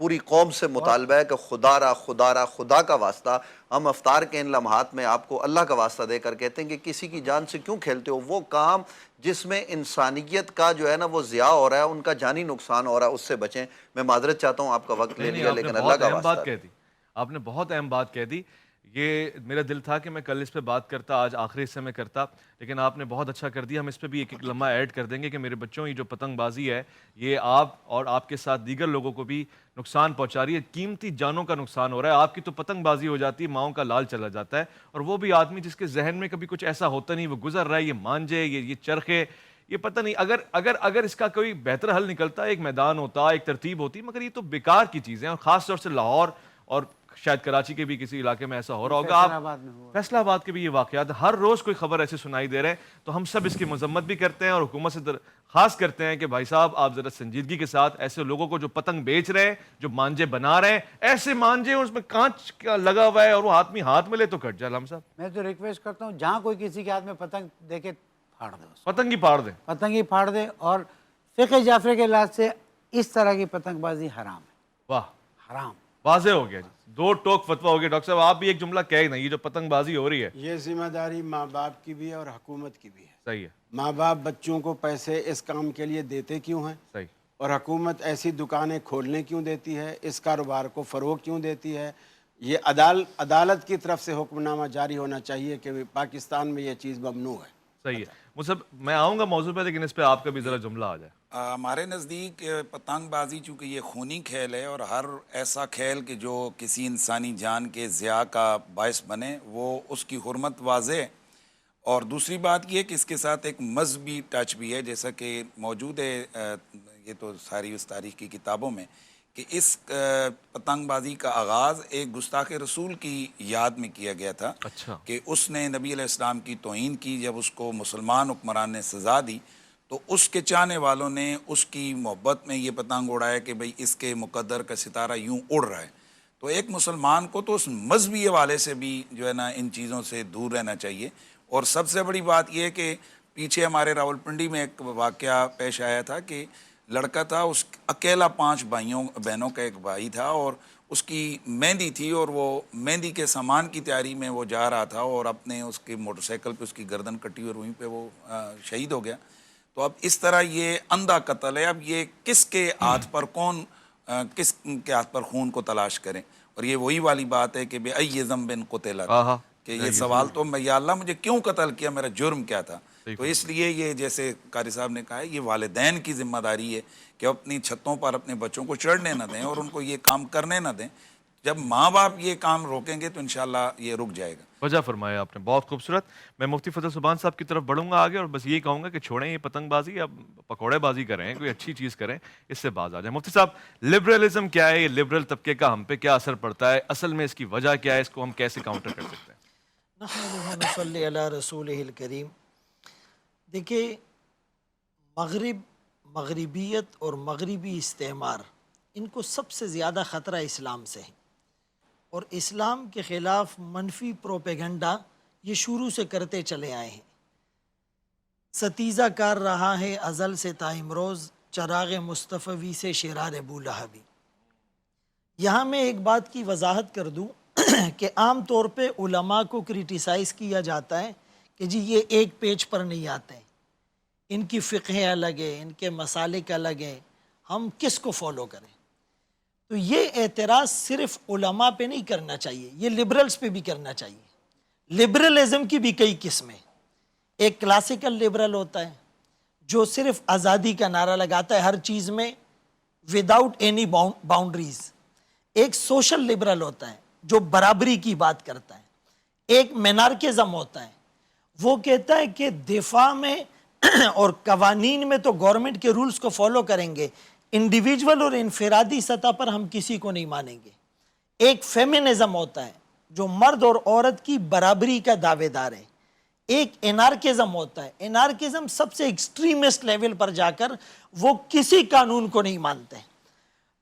پوری قوم سے مطالبہ ہے کہ خدا کا واسطہ ہم افطار کے ان لمحات میں آپ کو اللہ کا واسطہ دے کر کہتے ہیں کہ کسی کی جان سے کیوں کھیلتے ہو؟ وہ کام جس میں انسانیت کا جو ہے نا وہ ضیاع ہو رہا ہے، ان کا جانی نقصان ہو رہا ہے، اس سے بچیں۔ میں معذرت چاہتا ہوں، آپ کا وقت لے لیا، لیکن اللہ کا واسطہ۔ آپ نے بہت اہم بات کہہ دی۔ یہ میرا دل تھا کہ میں کل اس پہ بات کرتا، آج آخری حصے میں کرتا، لیکن آپ نے بہت اچھا کر دیا۔ ہم اس پہ بھی ایک ایک لمحہ ایڈ کر دیں گے کہ میرے بچوں، یہ جو پتنگ بازی ہے یہ آپ اور آپ کے ساتھ دیگر لوگوں کو بھی نقصان پہنچا رہی ہے، قیمتی جانوں کا نقصان ہو رہا ہے۔ آپ کی تو پتنگ بازی ہو جاتی ہے، ماؤں کا لال چلا جاتا ہے، اور وہ بھی آدمی جس کے ذہن میں کبھی کچھ ایسا ہوتا نہیں، وہ گزر رہا ہے، یہ مانجے، یہ چرخے، یہ پتہ نہیں اگر اس کا کوئی بہتر حل نکلتا، ایک میدان ہوتا، ایک ترتیب ہوتی، مگر یہ تو بیکار کی چیزیں ہیں۔ اور خاص طور سے لاہور اور شاید کراچی کے بھی کسی علاقے میں ایسا ہو رہا ہوگا، آپ فیصلہ آباد کے بھی یہ واقعات ہر روز کوئی خبر ایسے سنائی دے رہے ہیں، تو ہم سب اس کی مذمت بھی کرتے ہیں اور حکومت سے درخواست کرتے ہیں کہ بھائی صاحب آپ ذرا سنجیدگی کے ساتھ ایسے لوگوں کو جو پتنگ بیچ رہے ہیں، جو مانجے بنا رہے ہیں، ایسے مانجے اس میں کانچ کا لگا ہوا ہے اور وہ آدمی ہاتھ میں لے تو کٹ جائے۔ علامہ صاحب میں تو ریکویسٹ کرتا ہوں جہاں کوئی کسی کے ہاتھ میں پتنگ دیکھے پھاڑ دے، پتنگ ہی پھاڑ دیں، پتنگ ہی پھاڑ دے۔ اور فقہ جعفری کے لحاظ سے اس طرح کی پتنگ بازی حرام ہے، واہ حرام۔ واضح ہو گیا جی، دو ٹوک فتویٰ ہو گیا۔ ڈاکٹر صاحب آپ بھی ایک جملہ کہہ دیں، یہ جو پتنگ بازی ہو رہی ہے یہ ذمہ داری ماں باپ کی بھی ہے اور حکومت کی بھی ہے۔ صحیح ہے، ماں باپ بچوں کو پیسے اس کام کے لیے دیتے کیوں ہیں، صحیح، اور حکومت ایسی دکانیں کھولنے کیوں دیتی ہے، اس کاروبار کو فروغ کیوں دیتی ہے؟ یہ عدالت کی طرف سے حکم نامہ جاری ہونا چاہیے کہ پاکستان میں یہ چیز ممنوع ہے۔ صحیح ہے۔ مصعب میں آؤں گا موضوع پہ، لیکن اس پہ آپ کا بھی ذرا جملہ آ جائے۔ ہمارے نزدیک پتنگ بازی چونکہ یہ خونی کھیل ہے، اور ہر ایسا کھیل کہ جو کسی انسانی جان کے ضیاع کا باعث بنے، وہ اس کی حرمت واضح ہے۔ اور دوسری بات یہ کہ اس کے ساتھ ایک مذہبی ٹچ بھی ہے، جیسا کہ موجود ہے یہ تو ساری اس تاریخ کی کتابوں میں، کہ اس پتنگ بازی کا آغاز ایک گستاخ رسول کی یاد میں کیا گیا تھا، اچھا، کہ اس نے نبی علیہ السلام کی توہین کی۔ جب اس کو مسلمان حکمران نے سزا دی تو اس کے چاہنے والوں نے اس کی محبت میں یہ پتنگ اڑایا کہ بھئی اس کے مقدر کا ستارہ یوں اڑ رہا ہے۔ تو ایک مسلمان کو تو اس مذہبی حوالے سے بھی جو ہے نا ان چیزوں سے دور رہنا چاہیے۔ اور سب سے بڑی بات یہ کہ پیچھے ہمارے راولپنڈی میں ایک واقعہ پیش آیا تھا کہ لڑکا تھا، اس اکیلا 5 بہنوں کا ایک بھائی تھا، اور اس کی مہندی تھی، اور وہ مہندی کے سامان کی تیاری میں وہ جا رہا تھا، اور اپنے اس کے موٹر سائیکل پہ اس کی گردن کٹی اور وہیں پہ وہ شہید ہو گیا۔ تو اب اس طرح یہ اندھا قتل ہے۔ اب یہ کس کے ہاتھ پر کس کے ہاتھ پر خون کو تلاش کریں؟ اور یہ وہی والی بات ہے کہ بے ای ذنب قتل، کہ یہ سوال تو میں، یا اللہ مجھے کیوں قتل کیا، میرا جرم کیا تھا؟ تو اس لیے یہ جیسے قاری صاحب نے کہا ہے، یہ والدین کی ذمہ داری ہے کہ اپنی چھتوں پر اپنے بچوں کو چڑھنے نہ دیں اور ان کو یہ کام کرنے نہ دیں۔ جب ماں باپ یہ کام روکیں گے تو انشاءاللہ یہ رک جائے گا۔ وجہ فرمایا آپ نے، بہت خوبصورت۔ میں مفتی فضل سبحان صاحب کی طرف بڑھوں گا آگے، اور بس یہی کہوں گا کہ چھوڑیں یہ پتنگ بازی، اب پکوڑے بازی کریں، کوئی اچھی چیز کریں، اس سے باز آ جائیں۔ مفتی صاحب، لبرلزم کیا ہے؟ یہ لبرل طبقے کا ہم پہ کیا اثر پڑتا ہے؟ اصل میں اس کی وجہ کیا ہے؟ اس کو ہم کیسے کاؤنٹر کر سکتے ہیں؟ نحمدہ و نصلی علی رسولہ الکریم۔ دیکھیں، مغربیت اور مغربی استعمار، ان کو سب سے زیادہ خطرہ اسلام سے ہے، اور اسلام کے خلاف منفی پروپیگنڈا یہ شروع سے کرتے چلے آئے ہیں۔ ستیزہ کار رہا ہے ازل سے تا امروز، چراغ مصطفی سے شرار ابو لہبی۔ یہاں میں ایک بات کی وضاحت کر دوں کہ عام طور پہ علماء کو کرٹیسائز کیا جاتا ہے کہ جی یہ ایک پیج پر نہیں آتے ہیں، ان کی فقہ الگ ہے، ان کے مسالک الگ ہیں، ہم کس کو فالو کریں؟ تو یہ اعتراض صرف علماء پہ نہیں کرنا چاہیے، یہ لبرلز پہ بھی کرنا چاہیے۔ لبرلزم کی بھی کئی قسمیں۔ ایک کلاسیکل لبرل ہوتا ہے جو صرف آزادی کا نعرہ لگاتا ہے ہر چیز میں وداؤٹ اینی باؤنڈریز۔ ایک سوشل لبرل ہوتا ہے جو برابری کی بات کرتا ہے۔ ایک مینارکزم ہوتا ہے، وہ کہتا ہے کہ دفاع میں اور قوانین میں تو گورنمنٹ کے رولز کو فالو کریں گے، انڈیویجول اور انفرادی سطح پر ہم کسی کو نہیں مانیں گے۔ ایک فیمنزم ہوتا ہے جو مرد اور عورت کی برابری کا دعوے دار ہے۔ ایک انارکزم ہوتا ہے، انارکزم سب سے ایکسٹریمسٹ لیول پر جا کر وہ کسی قانون کو نہیں مانتے۔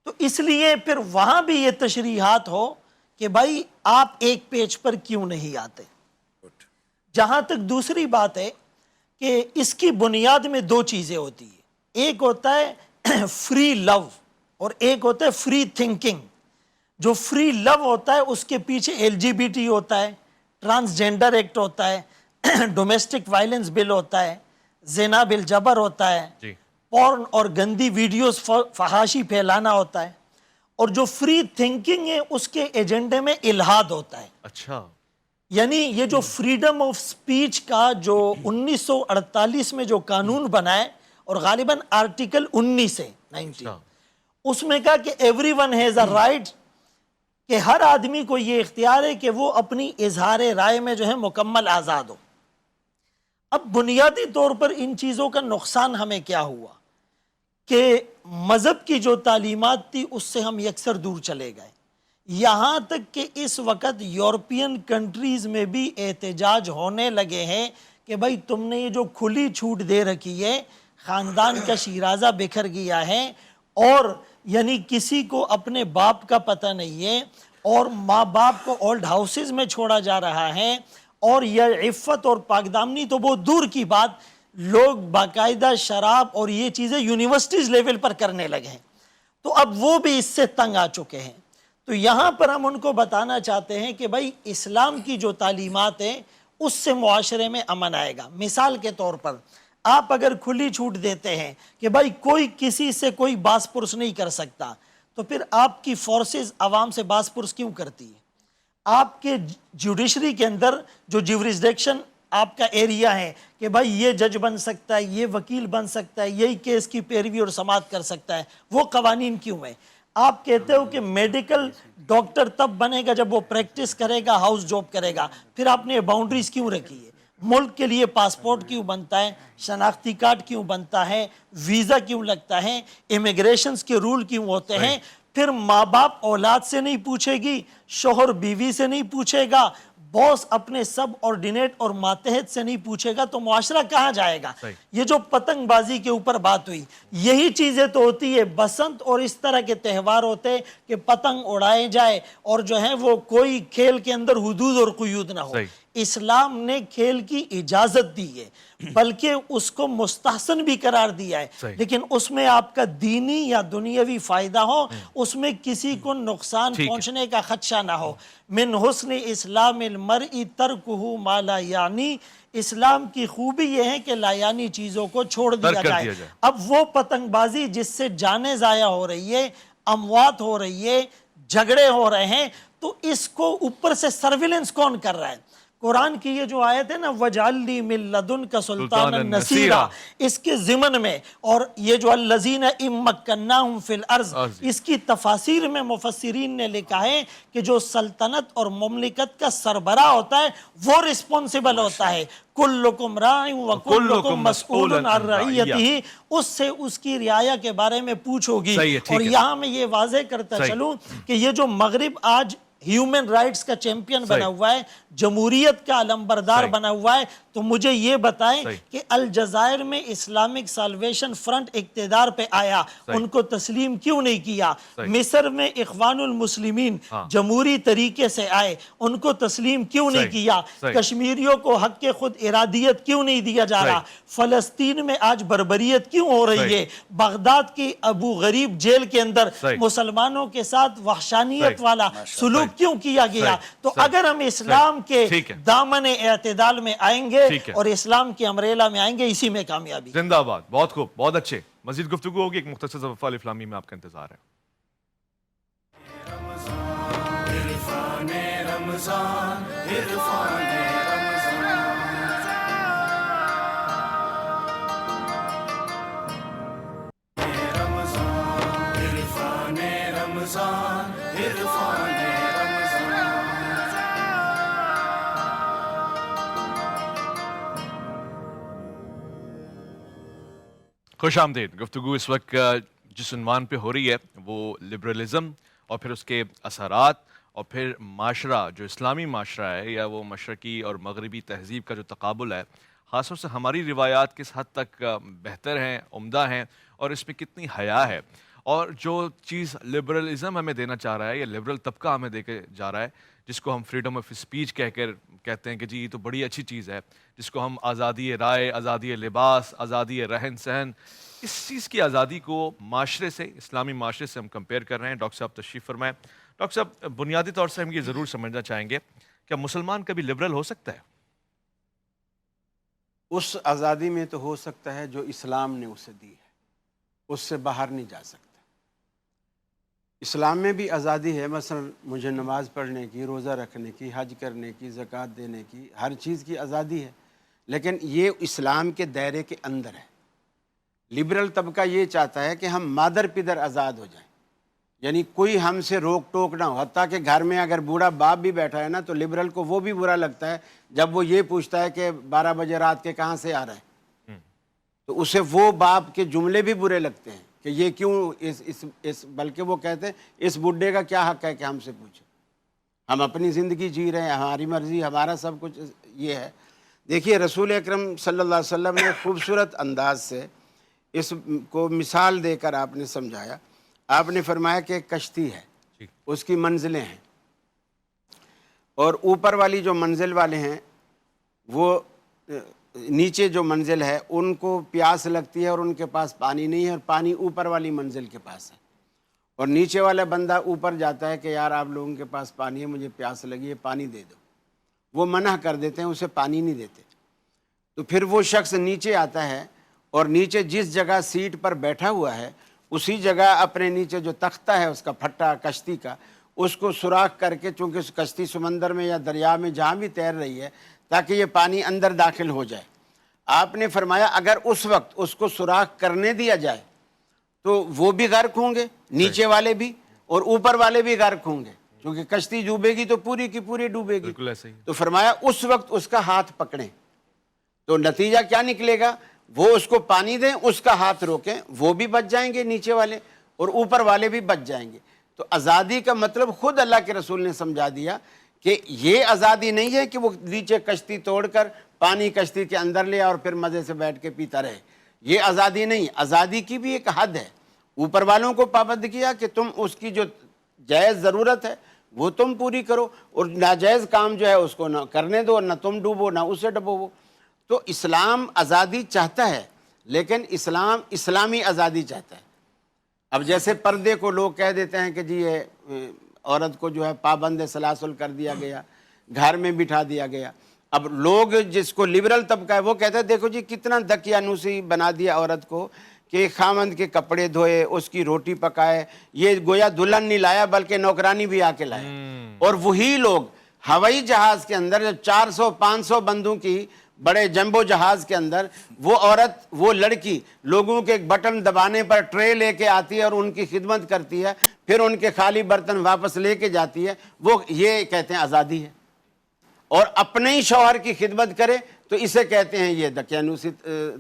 تو اس لیے پھر وہاں بھی یہ تشریحات ہو کہ بھائی آپ ایک پیج پر کیوں نہیں آتے۔ جہاں تک دوسری بات ہے کہ اس کی بنیاد میں 2 چیزیں ہوتی ہیں۔ ایک ہوتا ہے فری لو، اور ایک ہوتا ہے فری تھنکنگ. جو فری لو ہوتا ہے اس کے پیچھے LGBT ہوتا ہے, ٹرانسجینڈر ایکٹ ہوتا ہے, ڈومیسٹک وائلنس بل ہوتا ہے, زنا بالجبر ہوتا ہے, جی پورن اور گندی ویڈیوز فحاشی پھیلانا ہوتا ہے. اور جو فری تھنکنگ ہے اس کے ایجنڈے میں الہاد ہوتا ہے. اچھا یعنی یہ جو فریڈم آف سپیچ کا جو 1948 میں جو قانون بنا ہے, اور غالباً آرٹیکل 19 ہے 19, اس میں کہا کہ every one has a right, کہ ہر آدمی کو یہ اختیار ہے کہ وہ اپنی اظہار رائے میں جو ہے مکمل آزاد ہو. اب بنیادی طور پر ان چیزوں کا نقصان ہمیں کیا ہوا کہ مذہب کی جو تعلیمات تھی اس سے ہم یکسر دور چلے گئے. یہاں تک کہ اس وقت یورپین کنٹریز میں بھی احتجاج ہونے لگے ہیں کہ بھائی تم نے یہ جو کھلی چھوٹ دے رکھی ہے, خاندان کا شیرازہ بکھر گیا ہے, اور یعنی کسی کو اپنے باپ کا پتہ نہیں ہے, اور ماں باپ کو اولڈ ہاؤسز میں چھوڑا جا رہا ہے, اور یہ عفت اور پاکدامنی تو بہت دور کی بات, لوگ باقاعدہ شراب اور یہ چیزیں یونیورسٹیز لیول پر کرنے لگے ہیں. تو اب وہ بھی اس سے تنگ آ چکے ہیں. تو یہاں پر ہم ان کو بتانا چاہتے ہیں کہ بھائی اسلام کی جو تعلیمات ہیں اس سے معاشرے میں امن آئے گا. مثال کے طور پر آپ اگر کھلی چھوٹ دیتے ہیں کہ بھائی کوئی کسی سے کوئی باس پرس نہیں کر سکتا, تو پھر آپ کی فورسز عوام سے باس پرس کیوں کرتی ہے؟ آپ کے جوڈیشری کے اندر جو جیورسڈکشن آپ کا ایریا ہے کہ بھائی یہ جج بن سکتا ہے, یہ وکیل بن سکتا ہے, یہی کیس کی پیروی اور سماعت کر سکتا ہے, وہ قوانین کیوں ہیں؟ آپ کہتے ہو کہ میڈیکل ڈاکٹر تب بنے گا جب وہ پریکٹس کرے گا, ہاؤس جاب کرے گا, پھر آپ نے باؤنڈریز کیوں رکھی ہے؟ ملک کے لیے پاسپورٹ کیوں بنتا ہے, شناختی کارڈ کیوں بنتا ہے, ویزا کیوں لگتا ہے, امیگریشنز کے رول کیوں ہوتے ہیں؟ پھر ماں باپ اولاد سے نہیں پوچھے گی, شوہر بیوی سے نہیں پوچھے گا, باس اپنے سب آرڈینیٹ اور ماتحت سے نہیں پوچھے گا, تو معاشرہ کہاں جائے گا؟ یہ جو پتنگ بازی کے اوپر بات ہوئی, یہی چیزیں تو ہوتی ہے. بسنت اور اس طرح کے تہوار ہوتے کہ پتنگ اڑائے جائے اور جو ہے وہ کوئی کھیل کے اندر حدود اور قیود نہ ہو. اسلام نے کھیل کی اجازت دی ہے, بلکہ اس کو مستحسن بھی قرار دیا ہے, لیکن اس میں آپ کا دینی یا دنیاوی فائدہ ہو, اس میں کسی کو نقصان پہنچنے کا خدشہ نہ ہو. من حسن اسلام المرء ترکہ ما لا یعنی, اسلام کی خوبی یہ ہے کہ لا یعنی چیزوں کو چھوڑ دیا جائے. اب وہ پتنگ بازی جس سے جانیں ضائع ہو رہی ہے, اموات ہو رہی ہے, جھگڑے ہو رہے ہیں, تو اس کو اوپر سے سرویلنس کون کر رہا ہے؟ قرآن کی یہ جو آیت ہے نا وَجْعَلْ لِي مِن لَّدُنْكَ سُلْطَانًا نَصِيرًا, اس کے ضمن میں, اور یہ جو الَّذِينَ إِن مَّكَّنَّاهُمْ فِي الْأَرْضِ, اس کی تفاسیر میں مفسرین نے لکھا ہے کہ جو سلطنت اور مملکت کا سربراہ ہوتا ہے وہ رسپونسبل ہوتا ہے. کلکم راع وکلکم مسئول عن رعیتہ, اس سے اس کی رعایا کے بارے میں پوچھو گی. اور یہاں میں یہ واضح کرتا چلوں کہ یہ جو مغرب آج ہیومن رائٹس کا چیمپئن بنا ہوا ہے, جمہوریت کا علمبردار بنا ہوا ہے, تو مجھے یہ بتائیں کہ الجزائر میں اسلامک سالویشن فرنٹ اقتدار پہ آیا, ان کو تسلیم کیوں نہیں کیا؟ مصر میں اخوان المسلمین جمہوری طریقے سے آئے, ان کو تسلیم کیوں نہیں کیا؟ کشمیریوں کو حق کے خود ارادیت کیوں نہیں دیا جا رہا؟ فلسطین میں آج بربریت کیوں ہو رہی ہے؟ بغداد کی ابو غریب جیل کے اندر مسلمانوں کے ساتھ وحشانیت والا سلوک کیوں کیا گیا؟ تو اگر ہم اسلام کے دامن اعتدال میں آئیں گے اور اسلام کی امبریلا میں آئیں گے, اسی میں کامیابی. زندہ باد, بہت خوب, بہت اچھے. مزید گفتگو ہوگی, ایک مختصر افعال اسلامی میں آپ کا انتظار ہے. عرفان رمضان عرفان رمضان رمضان عرفان خوش آمدید. گفتگو اس وقت جس عنوان پہ ہو رہی ہے وہ لبرلزم اور پھر اس کے اثرات اور پھر معاشرہ جو اسلامی معاشرہ ہے یا وہ مشرقی اور مغربی تہذیب کا جو تقابل ہے, خاص طور سے ہماری روایات کس حد تک بہتر ہیں, عمدہ ہیں, اور اس میں کتنی حیا ہے. اور جو چیز لبرلزم ہمیں دینا چاہ رہا ہے یا لبرل طبقہ ہمیں دے کے جا رہا ہے، جس کو ہم فریڈم آف اسپیچ کہتے ہیں کہ جی یہ تو بڑی اچھی چیز ہے، جس کو ہم آزادی رائے، آزادی لباس، آزادی رہن سہن، اس چیز کی آزادی کو معاشرے سے، اسلامی معاشرے سے ہم کمپیئر کر رہے ہیں۔ ڈاکٹر صاحب تشریف فرمائیں۔ ڈاکٹر صاحب، بنیادی طور سے ہم یہ ضرور سمجھنا چاہیں گے کہ مسلمان کبھی لبرل ہو سکتا ہے؟ اس آزادی میں تو ہو سکتا ہے جو اسلام نے اسے دی ہے، اس سے باہر نہیں جا سکتا۔ اسلام میں بھی آزادی ہے، مثلا مجھے نماز پڑھنے کی، روزہ رکھنے کی، حج کرنے کی، زکوٰۃ دینے کی، ہر چیز کی آزادی ہے، لیکن یہ اسلام کے دائرے کے اندر ہے۔ لبرل طبقہ یہ چاہتا ہے کہ ہم مادر پدر آزاد ہو جائیں، یعنی کوئی ہم سے روک ٹوک نہ ہو، حتیٰ کہ گھر میں اگر بوڑھا باپ بھی بیٹھا ہے نا تو لبرل کو وہ بھی برا لگتا ہے جب وہ یہ پوچھتا ہے کہ 12 بجے رات کے کہاں سے آ رہا ہے، تو اسے وہ باپ کے جملے بھی برے لگتے ہیں کہ یہ کیوں بلکہ وہ کہتے ہیں اس بڈھے کا کیا حق ہے کہ ہم سے پوچھے، ہم اپنی زندگی جی رہے ہیں، ہماری مرضی، ہمارا سب کچھ یہ ہے۔ دیکھیے رسول اکرم صلی اللہ علیہ وسلم نے خوبصورت انداز سے اس کو مثال دے کر آپ نے سمجھایا۔ آپ نے فرمایا کہ ایک کشتی ہے، اس کی منزلیں ہیں، اور اوپر والی جو منزل والے ہیں وہ نیچے جو منزل ہے ان کو پیاس لگتی ہے اور ان کے پاس پانی نہیں ہے، اور پانی اوپر والی منزل کے پاس ہے، اور نیچے والا بندہ اوپر جاتا ہے کہ یار آپ لوگوں کے پاس پانی ہے، مجھے پیاس لگی ہے، پانی دے دو، وہ منع کر دیتے ہیں، اسے پانی نہیں دیتے۔ تو پھر وہ شخص نیچے آتا ہے اور نیچے جس جگہ سیٹ پر بیٹھا ہوا ہے اسی جگہ اپنے نیچے جو تختہ ہے اس کا پھٹا کشتی کا، اس کو سوراخ کر کے، چونکہ اس کشتی سمندر میں یا دریا میں جہاں بھی تیر رہی ہے تاکہ یہ پانی اندر داخل ہو جائے، آپ نے فرمایا اگر اس وقت اس کو سوراخ کرنے دیا جائے تو وہ بھی غرق ہوں گے، نیچے والے بھی اور اوپر والے بھی غرق ہوں گے، کیونکہ کشتی ڈوبے گی تو پوری کی پوری ڈوبے گی۔ بالکل ایسا ہی۔ تو فرمایا اس وقت اس کا ہاتھ پکڑیں، تو نتیجہ کیا نکلے گا؟ وہ اس کو پانی دیں، اس کا ہاتھ روکیں، وہ بھی بچ جائیں گے نیچے والے، اور اوپر والے بھی بچ جائیں گے۔ تو آزادی کا مطلب خود اللہ کے رسول نے سمجھا دیا کہ یہ آزادی نہیں ہے کہ وہ نیچے کشتی توڑ کر پانی کشتی کے اندر لے اور پھر مزے سے بیٹھ کے پیتا رہے، یہ آزادی نہیں۔ آزادی کی بھی ایک حد ہے، اوپر والوں کو پابند کیا کہ تم اس کی جو جائز ضرورت ہے وہ تم پوری کرو، اور ناجائز کام جو ہے اس کو نہ کرنے دو، نہ تم ڈوبو نہ اسے ڈبو۔ تو اسلام آزادی چاہتا ہے، لیکن اسلام اسلامی آزادی چاہتا ہے۔ اب جیسے پردے کو لوگ کہہ دیتے ہیں کہ جی یہ عورت کو جو ہے پابند سلاسل کر دیا گیا، گھر میں بٹھا دیا گیا۔ اب لوگ جس کو لبرل طبقہ ہے وہ کہتے ہیں دیکھو جی کتنا دقیانوسی بنا دیا عورت کو کہ خامند کے کپڑے دھوئے، اس کی روٹی پکائے، یہ گویا دلہن نہیں لایا بلکہ نوکرانی بھی آ کے لایا۔ اور وہی لوگ ہوائی جہاز کے اندر جب 400-500 بندوں کی بڑے جمبو جہاز کے اندر وہ عورت، وہ لڑکی لوگوں کے ایک بٹن دبانے پر ٹرے لے کے آتی ہے اور ان کی خدمت کرتی ہے، پھر ان کے خالی برتن واپس لے کے جاتی ہے، وہ یہ کہتے ہیں آزادی ہے۔ اور اپنے ہی شوہر کی خدمت کرے تو اسے کہتے ہیں یہ دقیانوسی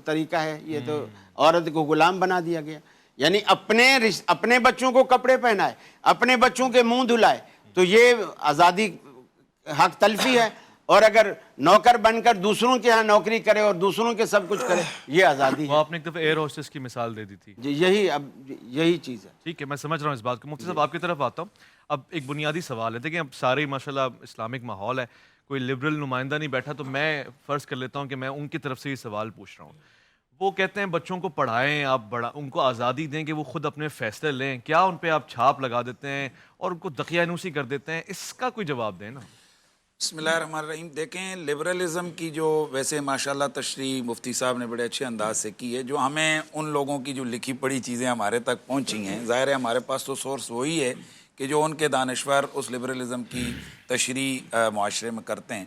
طریقہ ہے، یہ تو عورت کو غلام بنا دیا گیا۔ یعنی اپنے بچوں کو کپڑے پہنائے، اپنے بچوں کے منہ دھلائے، تو یہ آزادی حق تلفی ہے۔ اور اگر نوکر بن کر دوسروں کے ہاں نوکری کرے اور دوسروں کے سب کچھ کرے، یہ آزادی وہ ہے۔ آپ نے ایک دفعہ ایئر ہوسٹس کی مثال دے دی تھی۔ جی یہی چیز ہے۔ ٹھیک ہے، میں سمجھ رہا ہوں اس بات کو۔ مفتی صاحب آپ کی طرف آتا ہوں۔ اب ایک بنیادی سوال ہے، دیکھیں اب سارے ماشاءاللہ اسلامک ماحول ہے، کوئی لبرل نمائندہ نہیں بیٹھا، تو میں فرض کر لیتا ہوں کہ میں ان کی طرف سے یہ سوال پوچھ رہا ہوں۔ وہ کہتے ہیں بچوں کو پڑھائیں، آپ ان کو آزادی دیں کہ وہ خود اپنے فیصلے لیں، کیا ان پہ آپ چھاپ لگا دیتے ہیں اور ان کو دقیانوسی کر دیتے ہیں؟ اس کا کوئی جواب دیں نا۔ بسم اللہ الرحمن الرحیم۔ دیکھیں لبرلزم کی جو ویسے ماشاءاللہ تشریح مفتی صاحب نے بڑے اچھے انداز سے کی ہے، جو ہمیں ان لوگوں کی جو لکھی پڑھی چیزیں ہمارے تک پہنچی ہیں، ظاہر ہے ہمارے پاس تو سورس وہی ہے کہ جو ان کے دانشور اس لبرلزم کی تشریح معاشرے میں کرتے ہیں۔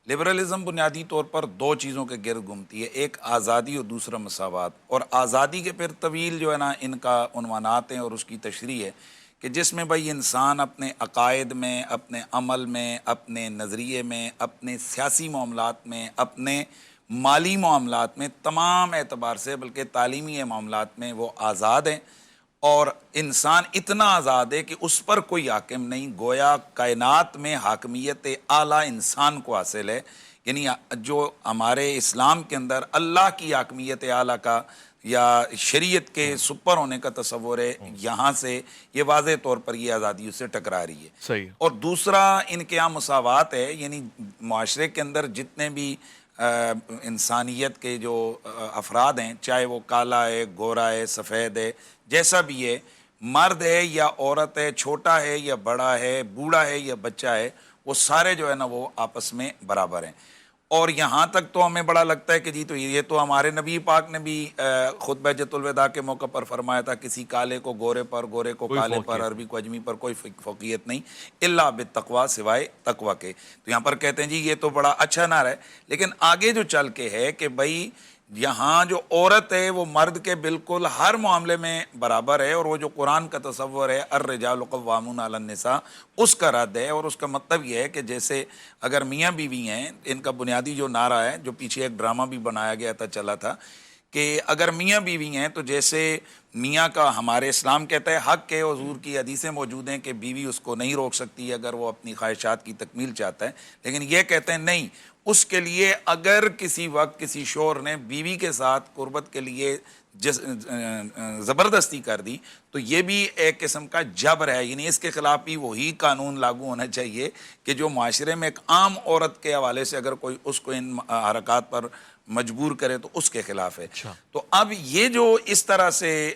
لبرلزم بنیادی طور پر دو چیزوں کے گرد گھومتی ہے، ایک آزادی اور دوسرا مساوات۔ اور آزادی کے پھر طویل جو ہے نا ان کا عنوانات ہیں اور اس کی تشریح ہے کہ جس میں بھائی انسان اپنے عقائد میں، اپنے عمل میں، اپنے نظریے میں، اپنے سیاسی معاملات میں، اپنے مالی معاملات میں، تمام اعتبار سے بلکہ تعلیمی معاملات میں وہ آزاد ہیں، اور انسان اتنا آزاد ہے کہ اس پر کوئی حاکم نہیں، گویا کائنات میں حاکمیت اعلیٰ انسان کو حاصل ہے۔ یعنی جو ہمارے اسلام کے اندر اللہ کی حاکمیت اعلیٰ کا یا شریعت کے سپر ہونے کا تصور ہے، یہاں سے یہ واضح طور پر یہ آزادی اس سے ٹکرا رہی ہے. صحیح. اور دوسرا ان کے یہاں مساوات ہے، یعنی معاشرے کے اندر جتنے بھی انسانیت کے جو افراد ہیں، چاہے وہ کالا ہے، گورا ہے، سفید ہے، جیسا بھی ہے، مرد ہے یا عورت ہے، چھوٹا ہے یا بڑا ہے، بوڑھا ہے یا بچہ ہے، وہ سارے جو ہے نا وہ آپس میں برابر ہیں. اور یہاں تک تو ہمیں بڑا لگتا ہے کہ جی تو یہ تو ہمارے نبی پاک نے بھی خطبہ حجۃ الوداع کے موقع پر فرمایا تھا، کسی کالے کو گورے پر، گورے کو کوئی کالے پر، فوقیت عربی کو اجمی پر کوئی فوقیت نہیں، الا بالتقوی، سوائے تقوی کے. تو یہاں پر کہتے ہیں جی یہ تو بڑا اچھا نعرہ ہے، لیکن آگے جو چل کے ہے کہ بھائی یہاں جو عورت ہے وہ مرد کے بالکل ہر معاملے میں برابر ہے، اور وہ جو قرآن کا تصور ہے الرجال قوامون علی النساء، اس کا رد ہے. اور اس کا مطلب یہ ہے کہ جیسے اگر میاں بیوی ہیں، ان کا بنیادی جو نعرہ ہے، جو پیچھے ایک ڈرامہ بھی بنایا گیا تھا، چلا تھا، کہ اگر میاں بیوی ہیں تو جیسے میاں کا ہمارے اسلام کہتا ہے حق ہے، حضور کی حدیثیں موجود ہیں کہ بیوی اس کو نہیں روک سکتی اگر وہ اپنی خواہشات کی تکمیل چاہتا ہے، لیکن یہ کہتے ہیں نہیں، اس کے لیے اگر کسی وقت کسی شوہر نے بیوی کے ساتھ قربت کے لیے زبردستی کر دی تو یہ بھی ایک قسم کا جبر ہے، یعنی اس کے خلاف بھی وہی قانون لاگو ہونا چاہیے کہ جو معاشرے میں ایک عام عورت کے حوالے سے اگر کوئی اس کو ان حرکات پر مجبور کرے تو اس کے خلاف ہے. تو اب یہ جو اس طرح سے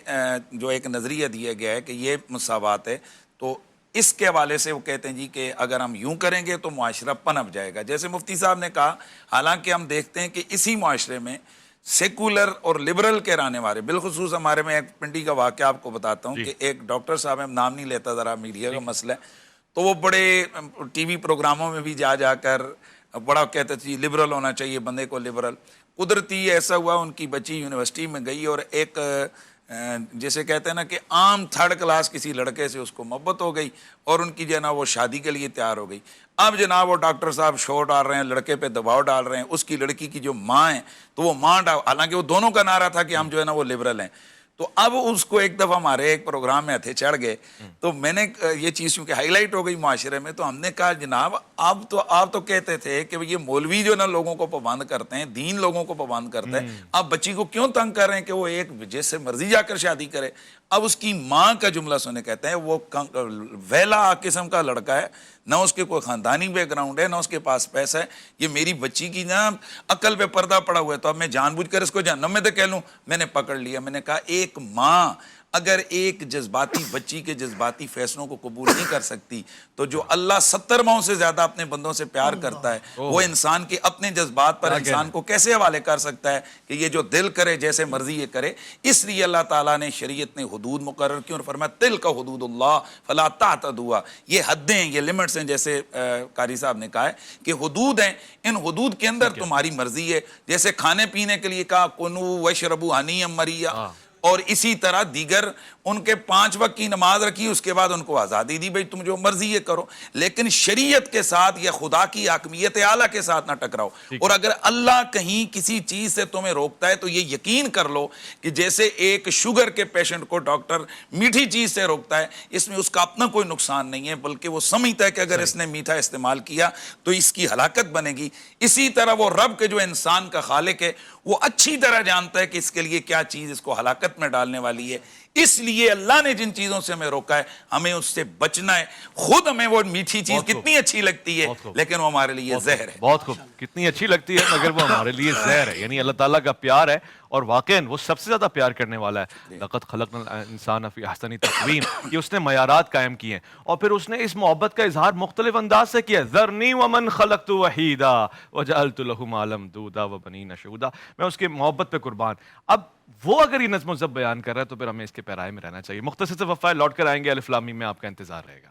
جو ایک نظریہ دیا گیا ہے کہ یہ مساوات ہے، تو اس کے حوالے سے وہ کہتے ہیں جی کہ اگر ہم یوں کریں گے تو معاشرہ پنپ جائے گا. جیسے مفتی صاحب نے کہا، حالانکہ ہم دیکھتے ہیں کہ اسی معاشرے میں سیکولر اور لبرل کے رہنے والے، بالخصوص ہمارے میں ایک پنڈی کا واقعہ آپ کو بتاتا ہوں کہ ایک ڈاکٹر صاحب ہے، نام نہیں لیتا ذرا میڈیا کا مسئلہ ہے، تو وہ بڑے ٹی وی پروگراموں میں بھی جا کر بڑا کہتے تھے لبرل ہونا چاہیے بندے کو، لبرل. قدرتی ایسا ہوا ان کی بچی یونیورسٹی میں گئی اور ایک جیسے کہتے ہیں نا کہ عام تھرڈ کلاس کسی لڑکے سے اس کو محبت ہو گئی اور ان کی جو ہے نا وہ شادی کے لیے تیار ہو گئی. اب جناب وہ ڈاکٹر صاحب شور ڈال رہے ہیں، لڑکے پہ دباؤ ڈال رہے ہیں. اس کی لڑکی کی جو ماں ہے تو وہ ماں حالانکہ وہ دونوں کا نعرہ تھا کہ ہم جو ہے نا وہ لبرل ہیں. تو اب اس کو ایک دفعہ ہمارے ایک پروگرام میں تھے چڑھ گئے، تو میں نے یہ چیز کیونکہ ہائی لائٹ ہو گئی معاشرے میں، تو ہم نے کہا جناب آپ تو کہتے تھے کہ یہ مولوی جو نا لوگوں کو پابند کرتے ہیں، دین لوگوں کو پابند کرتا ہے، آپ بچی کو کیوں تنگ کر رہے ہیں کہ وہ ایک جیسے مرضی جا کر شادی کرے. اب اس کی ماں کا جملہ سنے، کہتے ہیں وہ ویلا قسم کا لڑکا ہے، نہ اس کے کوئی خاندانی بیک گراؤنڈ ہے، نہ اس کے پاس پیسہ ہے، یہ میری بچی کی نا عقل پہ پردہ پڑا ہوا ہے، تو اب میں جان بوجھ کر اس کو جہنم میں تو کہہ لوں. میں نے پکڑ لیا، میں نے کہا ایک ماں اگر ایک جذباتی بچی کے جذباتی فیصلوں کو قبول نہیں کر سکتی تو جو اللہ 70 ماؤں سے زیادہ اپنے بندوں سے پیار کرتا ہے وہ انسان کے اپنے جذبات پر انسان کو کیسے حوالے کر سکتا ہے کہ یہ جو دل کرے جیسے مرضی یہ کرے. اس لیے اللہ تعالیٰ نے شریعت نے حدود مقرر کی اور فرمایا تلک حدود اللہ فلا تعتدوها، یہ حدیں ہیں، یہ لمٹس ہیں، جیسے قاری صاحب نے کہا ہے کہ حدود ہیں، ان حدود کے اندر تمہاری مرضی ہے. جیسے کھانے پینے کے لیے کہا کنوا واشربوا ہنیئا مریا، اور اسی طرح دیگر ان کے 5 وقت کی نماز رکھی، اس کے بعد ان کو آزادی دی بھئی تم جو مرضی یہ کرو، لیکن شریعت کے ساتھ یا خدا کی حاکمیت اعلیٰ کے ساتھ نہ ٹکراؤ. اور اگر اللہ کہیں کسی چیز سے تمہیں روکتا ہے تو یہ یقین کر لو کہ جیسے ایک شوگر کے پیشنٹ کو ڈاکٹر میٹھی چیز سے روکتا ہے، اس میں اس کا اپنا کوئی نقصان نہیں ہے، بلکہ وہ سمجھتا ہے کہ اگر اس نے میٹھا استعمال کیا تو اس کی ہلاکت بنے گی. اسی طرح وہ رب کے جو انسان کا خالق ہے وہ اچھی طرح جانتا ہے کہ اس کے لیے کیا چیز اس کو ہلاکت میں ڈالنے والی ہے. اس لیے اللہ نے جن چیزوں سے ہمیں روکا ہے ہمیں اس سے بچنا ہے. خود ہمیں وہ میٹھی چیز کتنی اچھی لگتی ہے لیکن وہ ہمارے لیے زہر ہے. بہت خوب، کتنی اچھی لگتی ہے مگر وہ ہمارے لیے زہر ہے. یعنی اللہ تعالیٰ کا پیار ہے اور واقعاً وہ سب سے زیادہ پیار کرنے والا ہے. لقد خلقنا الانسان فی احسن تقویم، یہ اس نے معیارات قائم کیے ہیں اور پھر اس نے اس محبت کا اظہار مختلف انداز سے کیا. ذرنی ومن خلقت وحیدا وجعلت له مالا ممدودا وبنین شہودا، میں اس کے محبت پہ قربان. اب وہ اگر یہ نظم و ضبط بیان کر رہا ہے تو پھر ہمیں اس کے پیرائے میں رہنا چاہیے. مختصر سے وقفہ لوٹ کر آئیں گے، الف لام میم میں آپ کا انتظار رہے گا.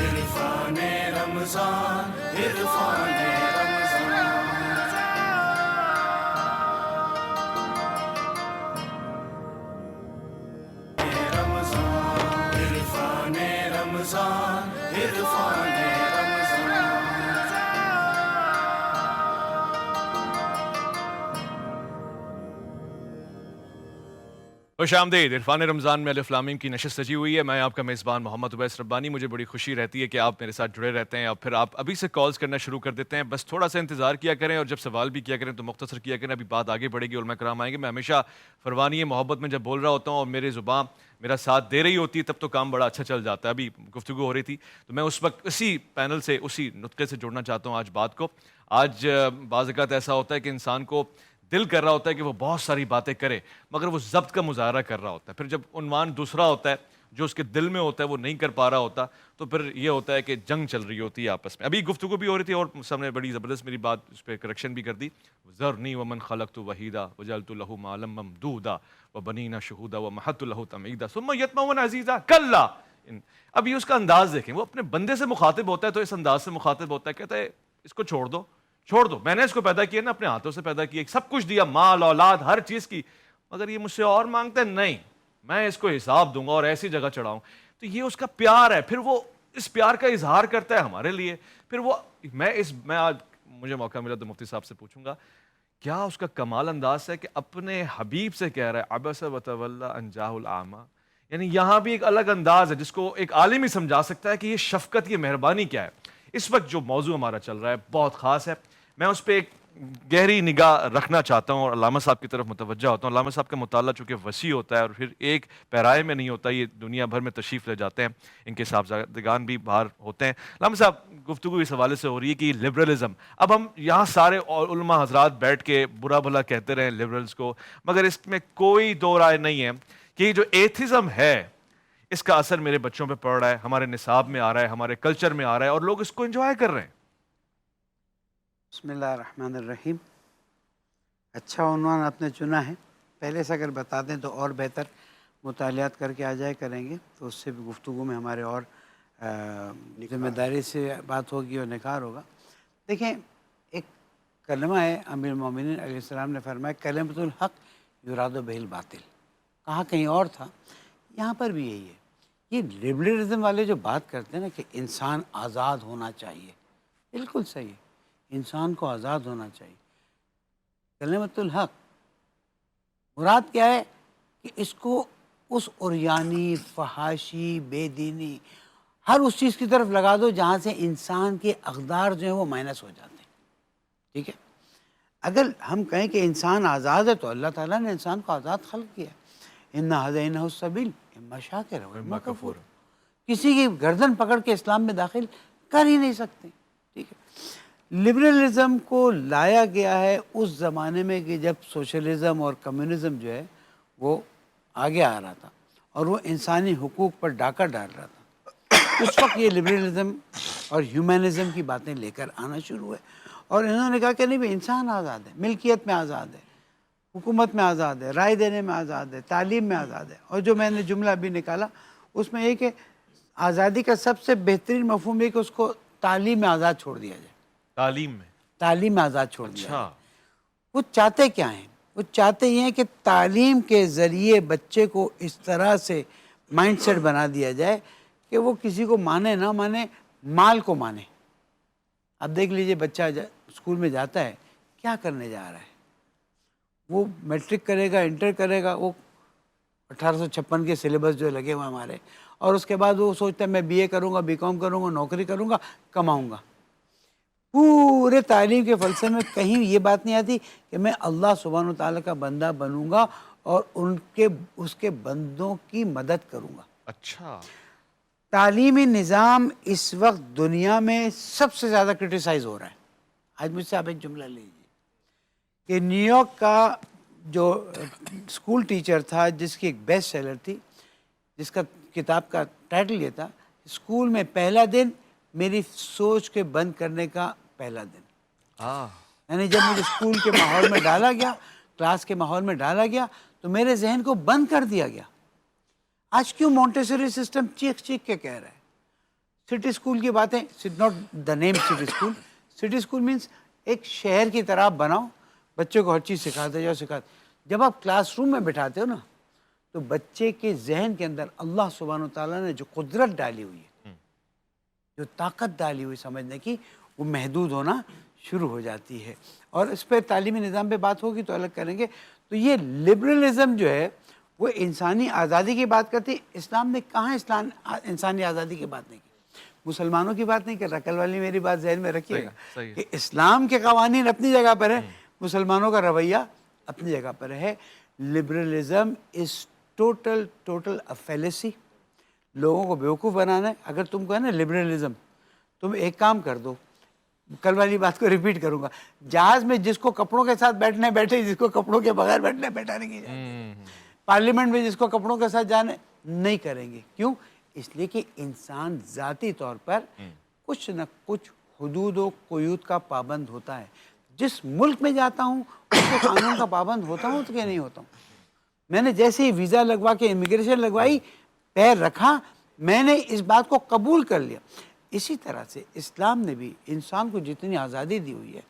عرفان رمضان عرفان رمضان رمضان عرفان خوش آمدید عرفان رمضان میں الف لام میم کی نشست سجی ہوئی ہے. میں آپ کا میزبان محمد عبیس ربانی. مجھے بڑی خوشی رہتی ہے کہ آپ میرے ساتھ جڑے رہتے ہیں اور پھر آپ ابھی سے کالز کرنا شروع کر دیتے ہیں. بس تھوڑا سا انتظار کیا کریں اور جب سوال بھی کیا کریں تو مختصر کیا کریں. ابھی بات آگے بڑھے گی، علماء کرام آئیں گے. میں ہمیشہ فرمانی محبت میں جب بول رہا ہوتا ہوں اور میری زبان میرا ساتھ دے رہی ہوتی ہے تب تو کام بڑا اچھا چل جاتا ہے. ابھی گفتگو ہو رہی تھی تو میں اس وقت اسی پینل سے اسی نطقے سے جوڑنا چاہتا ہوں آج بات کو. آج بعض اوقات ایسا ہوتا ہے کہ انسان کو دل کر رہا ہوتا ہے کہ وہ بہت ساری باتیں کرے مگر وہ ضبط کا مظاہرہ کر رہا ہوتا ہے. پھر جب عنوان دوسرا ہوتا ہے جو اس کے دل میں ہوتا ہے وہ نہیں کر پا رہا ہوتا تو پھر یہ ہوتا ہے کہ جنگ چل رہی ہوتی ہے آپس میں. ابھی گفتگو بھی ہو رہی تھی اور سب نے بڑی زبردست میری بات اس پہ کریکشن بھی کر دی. ذرنی ومن خلقت وحیدا وجعلت له مالا ممدودا وبنین شہودا ومہدت له تمہیدا ثم یطمع عزیزا کلا. ابھی اس کا انداز دیکھیں، وہ اپنے بندے سے مخاطب ہوتا ہے تو اس انداز سے مخاطب ہوتا ہے، کہتا ہے اس کو چھوڑ دو چھوڑ دو، میں نے اس کو پیدا کیا نا، اپنے ہاتھوں سے پیدا کیا، سب کچھ دیا، مال اولاد ہر چیز کی، مگر یہ مجھ سے اور مانگتا ہے، نہیں میں اس کو حساب دوں گا اور ایسی جگہ چڑھاؤں. تو یہ اس کا پیار ہے. پھر وہ اس پیار کا اظہار کرتا ہے ہمارے لیے. پھر وہ میں آج مجھے موقع ملا تو مفتی صاحب سے پوچھوں گا کیا اس کا کمال انداز ہے کہ اپنے حبیب سے کہہ رہا ہے عبس وتولی ان جاءہ الاعمی. یعنی یہاں بھی ایک الگ انداز ہے جس کو ایک عالم ہی سمجھا سکتا ہے کہ یہ شفقت، یہ مہربانی کیا ہے. اس وقت جو موضوع ہمارا چل رہا ہے بہت خاص ہے. میں اس پہ ایک گہری نگاہ رکھنا چاہتا ہوں اور علامہ صاحب کی طرف متوجہ ہوتا ہوں. علامہ صاحب کا مطالعہ چونکہ وسیع ہوتا ہے اور پھر ایک پیرائے میں نہیں ہوتا، یہ دنیا بھر میں تشریف لے جاتے ہیں، ان کے صاحبزادگان بھی باہر ہوتے ہیں. علامہ صاحب گفتگو اس حوالے سے ہو رہی ہے کہ لبرلزم، اب ہم یہاں سارے علماء حضرات بیٹھ کے برا بھلا کہتے رہے لبرلز کو، مگر اس میں کوئی دو رائے نہیں ہے کہ یہ جو ایتھزم ہے اس کا اثر میرے بچوں پہ پڑ رہا ہے، ہمارے نصاب میں آ رہا ہے، ہمارے کلچر میں آ رہا ہے اور لوگ اس کو انجوائے کر رہے ہیں. بسم اللہ الرحمن الرحیم. اچھا عنوان آپ نے چنا ہے. پہلے سے اگر بتا دیں تو اور بہتر مطالعات کر کے آ جائے کریں گے تو اس سے بھی گفتگو میں ہمارے اور ذمہ داری سے بات ہوگی اور نکھار ہوگا. دیکھیں ایک کلمہ ہے، امیر المومنین علیہ السلام نے فرمایا کلمۃ الحق یراد بہ الباطل. کہاں کہیں اور تھا، یہاں پر بھی یہی ہے. یہ لبرلزم والے جو بات کرتے ہیں نا کہ انسان آزاد ہونا چاہیے، بالکل صحیح ہے، انسان کو آزاد ہونا چاہیے. کلمۃ الحق مراد کیا ہے کہ اس کو اس عریانی، فحاشی، بے دینی ہر اس چیز کی طرف لگا دو جہاں سے انسان کے اقدار جو ہیں وہ مائنس ہو جاتے ہیں. ٹھیک ہے، اگر ہم کہیں کہ انسان آزاد ہے تو اللہ تعالیٰ نے انسان کو آزاد خلق کیا. اِنَّا هَدَيْنَاهُ السَّبِيلَ اِمَّا شَاكِرًا وَإِمَّا كَفُورًا. کسی کی گردن پکڑ کے اسلام میں داخل کر ہی نہیں سکتے. ٹھیک ہے، لبرلزم کو لایا گیا ہے اس زمانے میں کہ جب سوشلزم اور کمیونزم جو ہے وہ آگے آ رہا تھا اور وہ انسانی حقوق پر ڈاکہ ڈال رہا تھا. اس وقت یہ لبرلزم اور ہیومنزم کی باتیں لے کر آنا شروع ہوئے اور انہوں نے کہا کہ نہیں بھائی انسان آزاد ہے، ملکیت میں آزاد ہے، حکومت میں آزاد ہے، رائے دینے میں آزاد ہے، تعلیم میں آزاد ہے. اور جو میں نے جملہ ابھی نکالا اس میں یہ کہ آزادی کا سب سے بہترین مفہوم یہ کہ اس کو تعلیم میں آزاد چھوڑ دیا جائے. تعلیم میں آزاد چھوڑ دیا جائے. وہ چاہتے کیا ہیں؟ وہ چاہتے یہ ہیں کہ تعلیم کے ذریعے بچے کو اس طرح سے مائنڈ سیٹ بنا دیا جائے کہ وہ کسی کو مانے نہ مانے، مال کو مانے. اب دیکھ لیجئے بچہ اسکول میں جاتا ہے، کیا کرنے جا رہا ہے؟ وہ میٹرک کرے گا، انٹر کرے گا، وہ 1856 کے سلیبس جو لگے ہوئے ہمارے، اور اس کے بعد وہ سوچتا ہے میں بی اے کروں گا، بی کام کروں گا، نوکری کروں گا، کماؤں گا. پورے تعلیم کے فلسفے میں کہیں یہ بات نہیں آتی کہ میں اللہ سبحانہ و تعالیٰ کا بندہ بنوں گا اور اس کے بندوں کی مدد کروں گا. اچھا، تعلیمی نظام اس وقت دنیا میں سب سے زیادہ کرٹیسائز ہو رہا ہے. آج مجھ سے آپ ایک جملہ لیجیے کہ نیو یارک کا جو اسکول ٹیچر تھا جس کی ایک بیسٹ سیلر تھی، جس کا کتاب کا ٹائٹل یہ تھا اسکول میں پہلا دن میری سوچ کے بند کرنے کا پہلا دن. یعنی جب مجھے اسکول کے ماحول میں ڈالا گیا، کلاس کے ماحول میں ڈالا گیا تو میرے ذہن کو بند کر دیا گیا. آج کیوں مونٹیسری سسٹم چیخ چیخ کے کہہ رہا ہے؟ سٹی اسکول کی باتیں، not the name city school. City school means ایک شہر کی طرح آپ بناؤ، بچوں کو ہر چیز سکھاتے جاؤ. جب آپ کلاس روم میں بٹھاتے ہو نا تو بچے کے ذہن کے اندر اللہ سبحانہ و تعالیٰ نے جو قدرت ڈالی ہوئی ہے، جو طاقت ڈالی ہوئی سمجھنے کی، وہ محدود ہونا شروع ہو جاتی ہے. اور اس پہ تعلیمی نظام پہ بات ہوگی تو الگ کریں گے. تو یہ لبرلزم جو ہے وہ انسانی آزادی کی بات کرتی. اسلام نے کہاں انسانی آزادی کی بات نہیں کی, مسلمانوں کی بات نہیں کر رہا. کل والی میری بات ذہن میں رکھیے گا صحیح. کہ اسلام کے قوانین اپنی جگہ پر ہے, مسلمانوں کا رویہ اپنی جگہ پر ہے. لبرلزم از ٹوٹل فیلیسی, لوگوں کو بیوقوف بنانا ہے. اگر تم کو ہے نا لبرلزم, تم ایک کام کر دو, کل والی بات کو ریپیٹ کروں گا, جہاز میں جس کو کپڑوں کے ساتھ بیٹھنے بیٹھے, جس کو کپڑوں کے بغیر بیٹھانے کی اجازت. پارلیمنٹ میں جس کو کپڑوں کے ساتھ جانے نہیں کریں گے. کیوں؟ اس لیے کہ انسان ذاتی طور پر کچھ نہ کچھ حدود و قیود کا پابند ہوتا ہے. جس ملک میں جاتا ہوں اس کے قانون کا پابند ہوتا ہوں تو کہ نہیں ہوتا ہوں. میں نے جیسے ہی ویزا لگوا کے امیگریشن لگوائی, پیر رکھا, میں نے اس بات کو قبول کر لیا. اسی طرح سے اسلام نے بھی انسان کو جتنی آزادی دی ہوئی ہے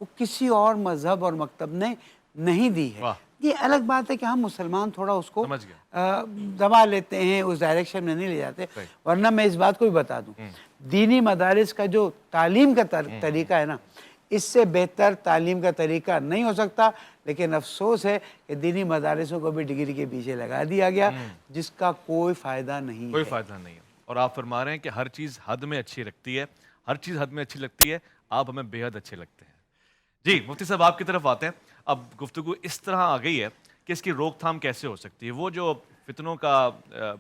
وہ کسی اور مذہب اور مکتب نے نہیں دی ہے. یہ الگ بات ہے کہ ہم مسلمان تھوڑا اس کو دبا لیتے ہیں, اس ڈائریکشن میں نہیں لے جاتے. ورنہ میں اس بات کو بھی بتا دوں, دینی مدارس کا جو تعلیم کا طریقہ ہے نا, اس سے بہتر تعلیم کا طریقہ نہیں ہو سکتا. لیکن افسوس ہے کہ دینی مدارسوں کو بھی ڈگری کے پیچھے لگا دیا گیا, جس کا کوئی فائدہ نہیں ہے. کوئی فائدہ نہیں ہے. اور آپ فرما رہے ہیں کہ ہر چیز حد میں اچھی لگتی ہے, ہر چیز حد میں اچھی لگتی ہے. آپ ہمیں بے حد اچھے لگتے ہیں. جی مفتی صاحب آپ کی طرف آتے ہیں. اب گفتگو اس طرح آ گئی ہے کہ اس کی روک تھام کیسے ہو سکتی ہے. وہ جو فتنوں کا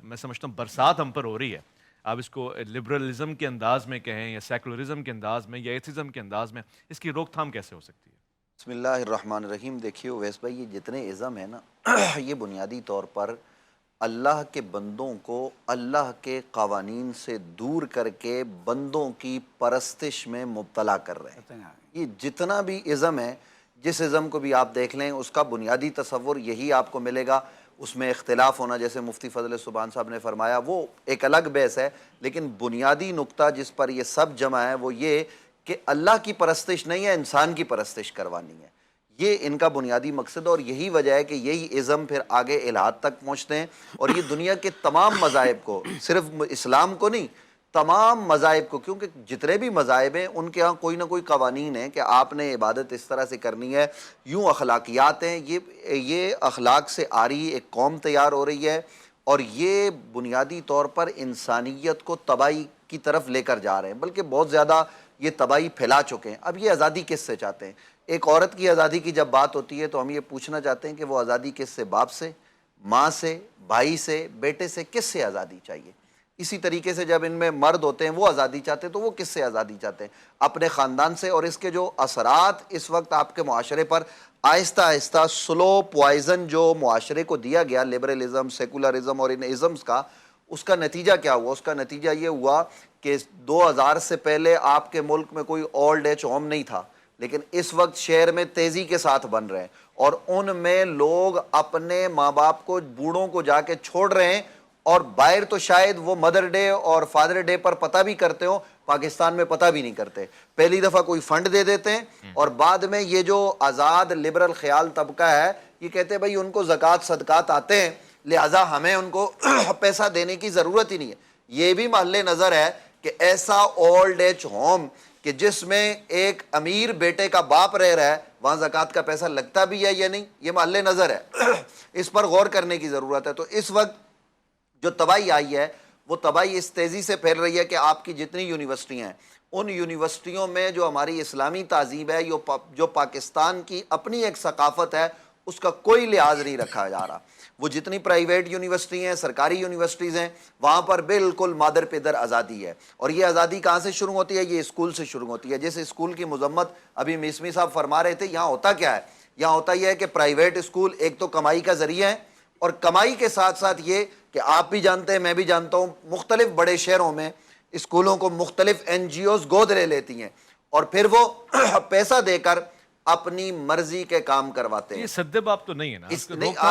میں سمجھتا ہوں برسات ہم پر ہو رہی ہے, آپ اس کو لبرلزم کے انداز میں کہیں یا سیکولرزم کے انداز میں یا ایتھزم کے انداز میں, اس کی روک تھام کیسے ہو سکتی ہے؟ بسم اللہ الرحمن الرحیم. دیکھیے اویس بھائی, یہ جتنے ازم ہیں نا, یہ بنیادی طور پر اللہ کے بندوں کو اللہ کے قوانین سے دور کر کے بندوں کی پرستش میں مبتلا کر رہے ہیں. یہ جتنا بھی ازم ہے, جس ازم کو بھی آپ دیکھ لیں, اس کا بنیادی تصور یہی آپ کو ملے گا. اس میں اختلاف ہونا, جیسے مفتی فضل سبحان صاحب نے فرمایا, وہ ایک الگ بحث ہے. لیکن بنیادی نقطہ جس پر یہ سب جمع ہے وہ یہ کہ اللہ کی پرستش نہیں ہے, انسان کی پرستش کروانی ہے. یہ ان کا بنیادی مقصد, اور یہی وجہ ہے کہ یہی ازم پھر آگے الہاد تک پہنچتے ہیں. اور یہ دنیا کے تمام مذاہب کو, صرف اسلام کو نہیں, تمام مذاہب کو, کیونکہ جتنے بھی مذاہب ہیں ان کے ہاں کوئی نہ کوئی قوانین ہیں کہ آپ نے عبادت اس طرح سے کرنی ہے, یوں اخلاقیات ہیں. یہ اخلاق سے آ رہی ایک قوم تیار ہو رہی ہے, اور یہ بنیادی طور پر انسانیت کو تباہی کی طرف لے کر جا رہے ہیں, بلکہ بہت زیادہ یہ تباہی پھیلا چکے ہیں. اب یہ آزادی کس سے چاہتے ہیں؟ ایک عورت کی آزادی کی جب بات ہوتی ہے تو ہم یہ پوچھنا چاہتے ہیں کہ وہ آزادی کس سے؟ باپ سے, ماں سے, بھائی سے, بیٹے سے, کس سے آزادی چاہیے؟ اسی طریقے سے جب ان میں مرد ہوتے ہیں وہ آزادی چاہتے ہیں تو وہ کس سے آزادی چاہتے ہیں؟ اپنے خاندان سے. اور اس کے جو اثرات اس وقت آپ کے معاشرے پر آہستہ آہستہ سلو پوائزن جو معاشرے کو دیا گیا لبرلزم, سیکولرزم اور ان ازمز کا, اس کا نتیجہ کیا ہوا؟ اس کا نتیجہ یہ ہوا کہ 2000 سے پہلے آپ کے ملک میں کوئی اولڈ ایج ہوم نہیں تھا, لیکن اس وقت شہر میں تیزی کے ساتھ بن رہے ہیں, اور ان میں لوگ اپنے ماں باپ کو, بوڑھوں کو جا کے چھوڑ رہے ہیں. اور باہر تو شاید وہ مدر ڈے اور فادر ڈے پر پتہ بھی کرتے ہوں, پاکستان میں پتہ بھی نہیں کرتے. پہلی دفعہ کوئی فنڈ دے دیتے ہیں, اور بعد میں یہ جو آزاد لبرل خیال طبقہ ہے یہ کہتے ہیں بھائی ان کو زکوٰۃ صدقات آتے ہیں, لہٰذا ہمیں ان کو پیسہ دینے کی ضرورت ہی نہیں ہے. یہ بھی محل نظر ہے کہ ایسا اولڈ ایج ہوم کہ جس میں ایک امیر بیٹے کا باپ رہ رہا ہے, وہاں زکوٰۃ کا پیسہ لگتا بھی ہے یا نہیں, یہ محل نظر ہے. اس پر غور کرنے کی ضرورت ہے. تو اس وقت جو تباہی آئی ہے وہ تباہی اس تیزی سے پھیل رہی ہے کہ آپ کی جتنی یونیورسٹیاں ہیں, ان یونیورسٹیوں میں جو ہماری اسلامی تہذیب ہے, جو پاکستان کی اپنی ایک ثقافت ہے, اس کا کوئی لحاظ نہیں رکھا جا رہا. وہ جتنی پرائیویٹ یونیورسٹی ہیں, سرکاری یونیورسٹیز ہیں, وہاں پر بالکل مادر پیدر آزادی ہے. اور یہ آزادی کہاں سے شروع ہوتی ہے؟ یہ اسکول سے شروع ہوتی ہے. جیسے اسکول کی مذمت ابھی میسمی صاحب فرما رہے تھے, یہاں ہوتا کیا ہے؟ یہاں ہوتا یہ ہے کہ پرائیویٹ اسکول ایک تو کمائی کا ذریعہ ہے, اور کمائی کے ساتھ ساتھ یہ کہ آپ بھی جانتے ہیں, میں بھی جانتا ہوں, مختلف بڑے شہروں میں اسکولوں کو مختلف NGOs گود لے لیتی ہیں, اور پھر وہ پیسہ دے کر اپنی مرضی کے کام کرواتے ہیں. یہ سدے باپ تو نہیں ہے نا؟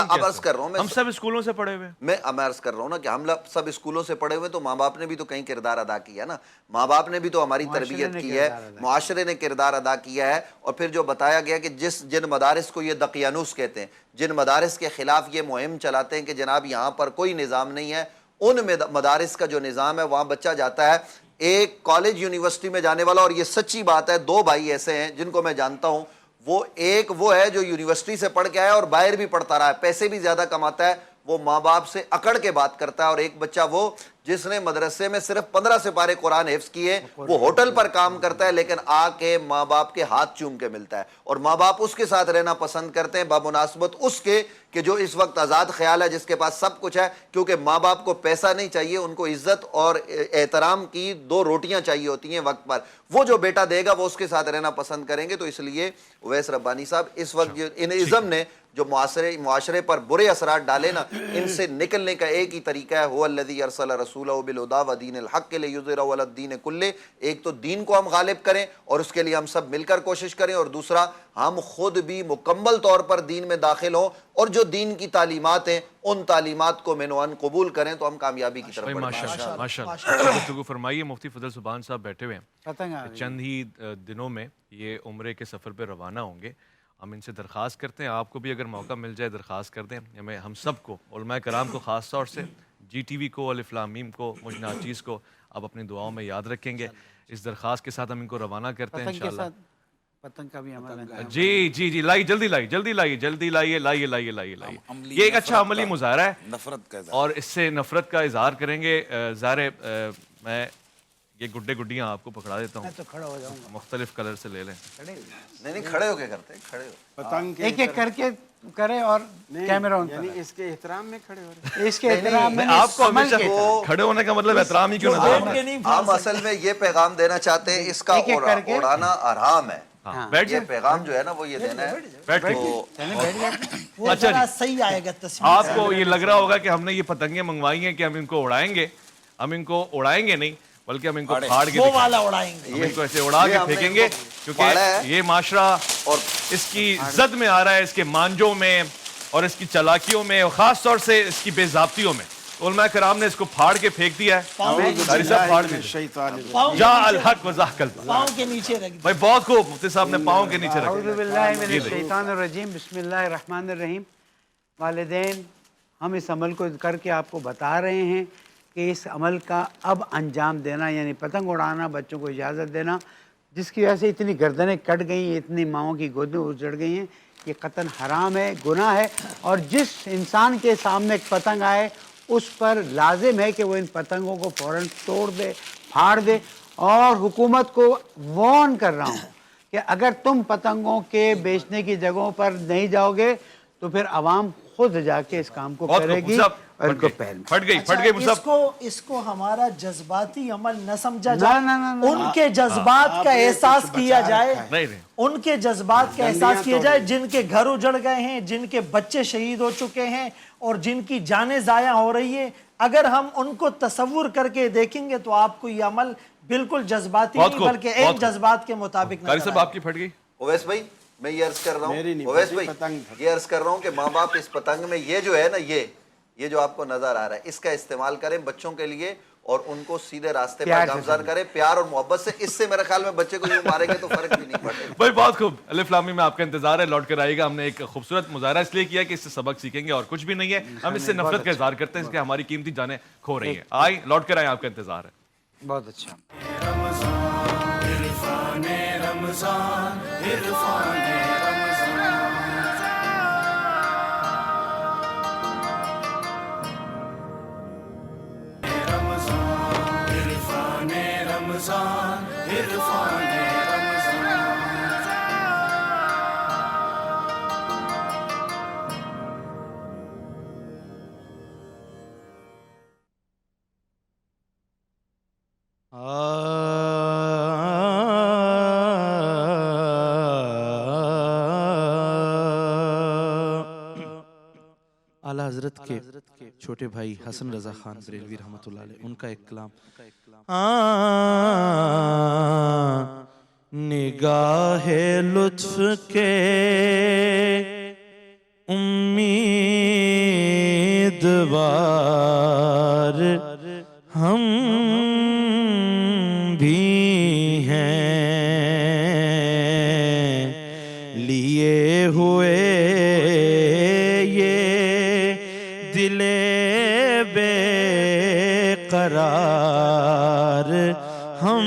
اب عرض کر رہا ہوں, ہم سب اسکولوں سے پڑھے ہوئے, میں عرض کر رہا ہوں نا کہ ہم سب اسکولوں سے پڑھے ہوئے, تو ماں باپ نے بھی تو کہیں کردار ادا کیا نا, ماں باپ نے بھی تو ہماری تربیت کی ہے, معاشرے نے کردار ادا کیا ہے. اور پھر جو بتایا گیا کہ جن مدارس کو یہ دقیانوس کہتے ہیں, جن مدارس کے خلاف یہ مہم چلاتے ہیں کہ جناب یہاں پر کوئی نظام نہیں ہے, ان مدارس کا جو نظام ہے وہاں بچہ جاتا ہے ایک کالج یونیورسٹی میں جانے والا. اور یہ سچی بات ہے, 2 بھائی ایسے ہیں جن کو میں جانتا ہوں, وہ ایک وہ ہے جو یونیورسٹی سے پڑھ کے آیا اور باہر بھی پڑھتا رہا ہے, پیسے بھی زیادہ کماتا ہے, وہ ماں باپ سے اکڑ کے بات کرتا ہے، اور ایک بچہ وہ جس نے مدرسے میں صرف 15 سپارے قرآن حفظ کیے، وہ ہوٹل پر کام کرتا ہے لیکن آ کے ماں باپ کے ہاتھ چوم کے ملتا ہے، اور ماں باپ اس کے ساتھ رہنا پسند کرتے ہیں بمناسبت اس کے کہ جو اس وقت آزاد خیال ہے، جس کے پاس سب کچھ ہے، کیونکہ ماں باپ کو پیسہ نہیں چاہیے، ان کو عزت اور احترام کی 2 روٹیاں چاہیے ہوتی ہیں وقت پر، وہ جو بیٹا دے گا وہ اس کے ساتھ رہنا پسند کریں گے۔ تو اس لیے اویس ربانی صاحب اس وقت ان ازم نے جو معاشرے پر برے اثرات ڈالے نا، ان سے نکلنے کا ایک ہی طریقہ ہے، هو الذی ارسل رسولہ بالہدی ودین الحق لیظہرہ علی الدین کلہ۔ ایک تو دین کو ہم غالب کریں اور اس کے لیے ہم سب مل کر کوشش کریں، اور دوسرا ہم خود بھی مکمل طور پر دین میں داخل ہوں اور جو دین کی تعلیمات ہیں ان تعلیمات کو منوان قبول کریں، تو ہم کامیابی کی طرف بڑھیں۔ ماشاءاللہ ماشاءاللہ گفتگو فرمائیے۔ مفتی فضل سبحان صاحب بیٹھے ہوئے ہیں، پتنگ آ گئی۔ چند ہی دنوں میں یہ عمرے کے سفر پہ روانہ ہوں گے۔ ہم ان سے درخواست کرتے ہیں، آپ کو بھی اگر موقع مل جائے درخواست کر دیں، ہم سب کو، علماء کرام کو خاص طور سے، جی ٹی وی کو، الف لام میم کو، مجھ ناچیز کو آپ اپنی دعاؤں میں یاد رکھیں گے۔ اس درخواست کے ساتھ ہم ان کو روانہ کرتے ہیں پتنگ کے انشاءاللہ۔ ساتھ پتنگ کا بھی عمل ہے۔ جی لائیے، جلدی لائیے۔ یہ ایک اچھا عملی مظاہرہ ہے نفرت کا اظہار۔ اور اس سے نفرت کا اظہار کریں گے۔ ظاہر میں یہ گڈے گڈیاں آپ کو پکڑا دیتا ہوں، تو کھڑا ہو جاؤں گا۔ مختلف کلر سے لے لیں۔ نہیں کھڑے ہو کے کرتے ہیں، کھڑے ہو۔ پتنگ کے ایک ایک کر کے کرے اور کیمرہ ان پر یعنی اس کے احترام میں کھڑے ہو رہے ہیں۔ اس کے احترام میں آپ کو عمل ہمیشہ کے احترام۔ کھڑے ہونے کا مطلب احترام ہی کیوں نظر آتا ہے؟ ہم اصل میں یہ پیغام دینا چاہتے ہیں، اس کا ایک ایک کر کے۔ اڑانا آرام ہے، ہاں، بیٹھ یہ جائیں، پیغام جو ہے نا وہ یہ دینا ہے۔ بیٹھ کے۔ چلیں بیٹھ جاتے ہیں۔ وہ اچھا ذرا جی۔ صحیح آئے گا تصویر۔ آپ کو یہ لگ رہا ہوگا کہ ہم نے یہ پتنگیں منگوائی ہیں کہ ہم ان کو اڑائیں گے، ہم ان کو اڑائیں گے نہیں بلکہ ہم ان کو پھاڑ کے وہ دکھائیں والا گے۔ اڑائیں گے۔ ہم ان کو ایسے اڑا کے پھینکیں گے کیونکہ یہ معاشرہ اور اس کی زد میں آ رہا ہے، اس کے مانجوں میں اور اس کی چالاکیوں میں، اور خاص طور سے اس کی بے ضابطیوں میں۔ علماء کرام نے اس کو پھاڑ کے پھینک دیا ہے۔ قاری صاحب پھاڑ دیجیے۔ جاء الحق وزهق الباطل۔ پاؤں کے نیچے رکھ دیں۔ بھائی بہت خوب، مفتی صاحب نے پاؤں کے نیچے اعوذ رکھا۔ باللہ من الشیطان الرجیم، بسم اللہ الرحمن الرحیم۔ والدین، ہم اس عمل کو کر کے آپ کو بتا رہے ہیں کہ اس عمل کا اب انجام دینا، یعنی پتنگ اڑانا، بچوں کو اجازت دینا، جس کی وجہ سے اتنی گردنیں کٹ گئی، اتنی ماؤں کی گودیں اجڑ گئی ہیں، یہ قطعاً حرام ہے، گناہ ہے، اور جس انسان کے سامنے ایک پتنگ آئے اس پر لازم ہے کہ وہ ان پتنگوں کو فوراً توڑ دے، پھاڑ دے، اور حکومت کو وارن کر رہا ہوں کہ اگر تم پتنگوں کے بیچنے کی جگہوں پر نہیں جاؤ گے تو پھر عوام خود جا کے اس کام کو بہت کرے خوب، گی صاحب اور ان کو پہل پھٹ گئی اچھا، مصعب۔ اس کو ہمارا جذباتی عمل نہ سمجھا نہ، جائے، نہ، نہ، نہ۔ ان کے جذبات کا احساس کیا جائے، نہیں نہیں، ان کے جذبات کا احساس کیا جائے، جن کے گھر اجڑ گئے ہیں، جن کے بچے شہید ہو چکے ہیں اور جن کی جانیں ضائع ہو رہی ہیں۔ اگر ہم ان کو تصور کر کے دیکھیں گے تو آپ کو یہ عمل بالکل جذباتی بہت نہیں خوب، بلکہ بہت ایک جذبات کے مطابق قاری نظر صاحب آئے۔ آپ کی پھٹ گئی۔ اویس بھائی میں یہ عرض کر رہا میری ہوں، نہیں اویس پھٹی، بھائی پتنگ پھٹی۔ یہ عرض کر رہا ہوں کہ ماں باپ اس پتنگ میں یہ جو ہے نا، یہ جو آپ کو نظر آ رہا ہے، اس کا استعمال کریں بچوں کے لیے اور ان کو سیدھے راستے پر پیار سے گامزن کریں، پیار اور محبت سے۔ اس سے میرے خیال میں بچے کو یوں ماریں گے تو فرق بھی نہیں پڑے گا۔ بھائی بہت خوب، الف لام میم میں آپ کا انتظار ہے، لوٹ کر آئیے گا۔ ہم نے ایک خوبصورت مظاہرہ اس لیے کیا کہ اس سے سبق سیکھیں گے اور کچھ بھی نہیں ہے، ہم اس سے نفرت کا اظہار کرتے ہیں، اس کے ہماری قیمتی جانیں کھو رہی ہیں۔ آئیں، لوٹ کر آئیں، آپ کا انتظار ہے۔ بہت اچھا۔ عرفان رمضان عرفان رمضان عرفان اعلیٰ حضرت کے چھوٹے بھائی حسن رضا خان بریلوی رحمۃ اللہ علیہ، ان کا ایک کلام۔ نگاہ لطف کے امیدوار ہم بھی ہیں، لیے ہوئے دل بے قرار ہم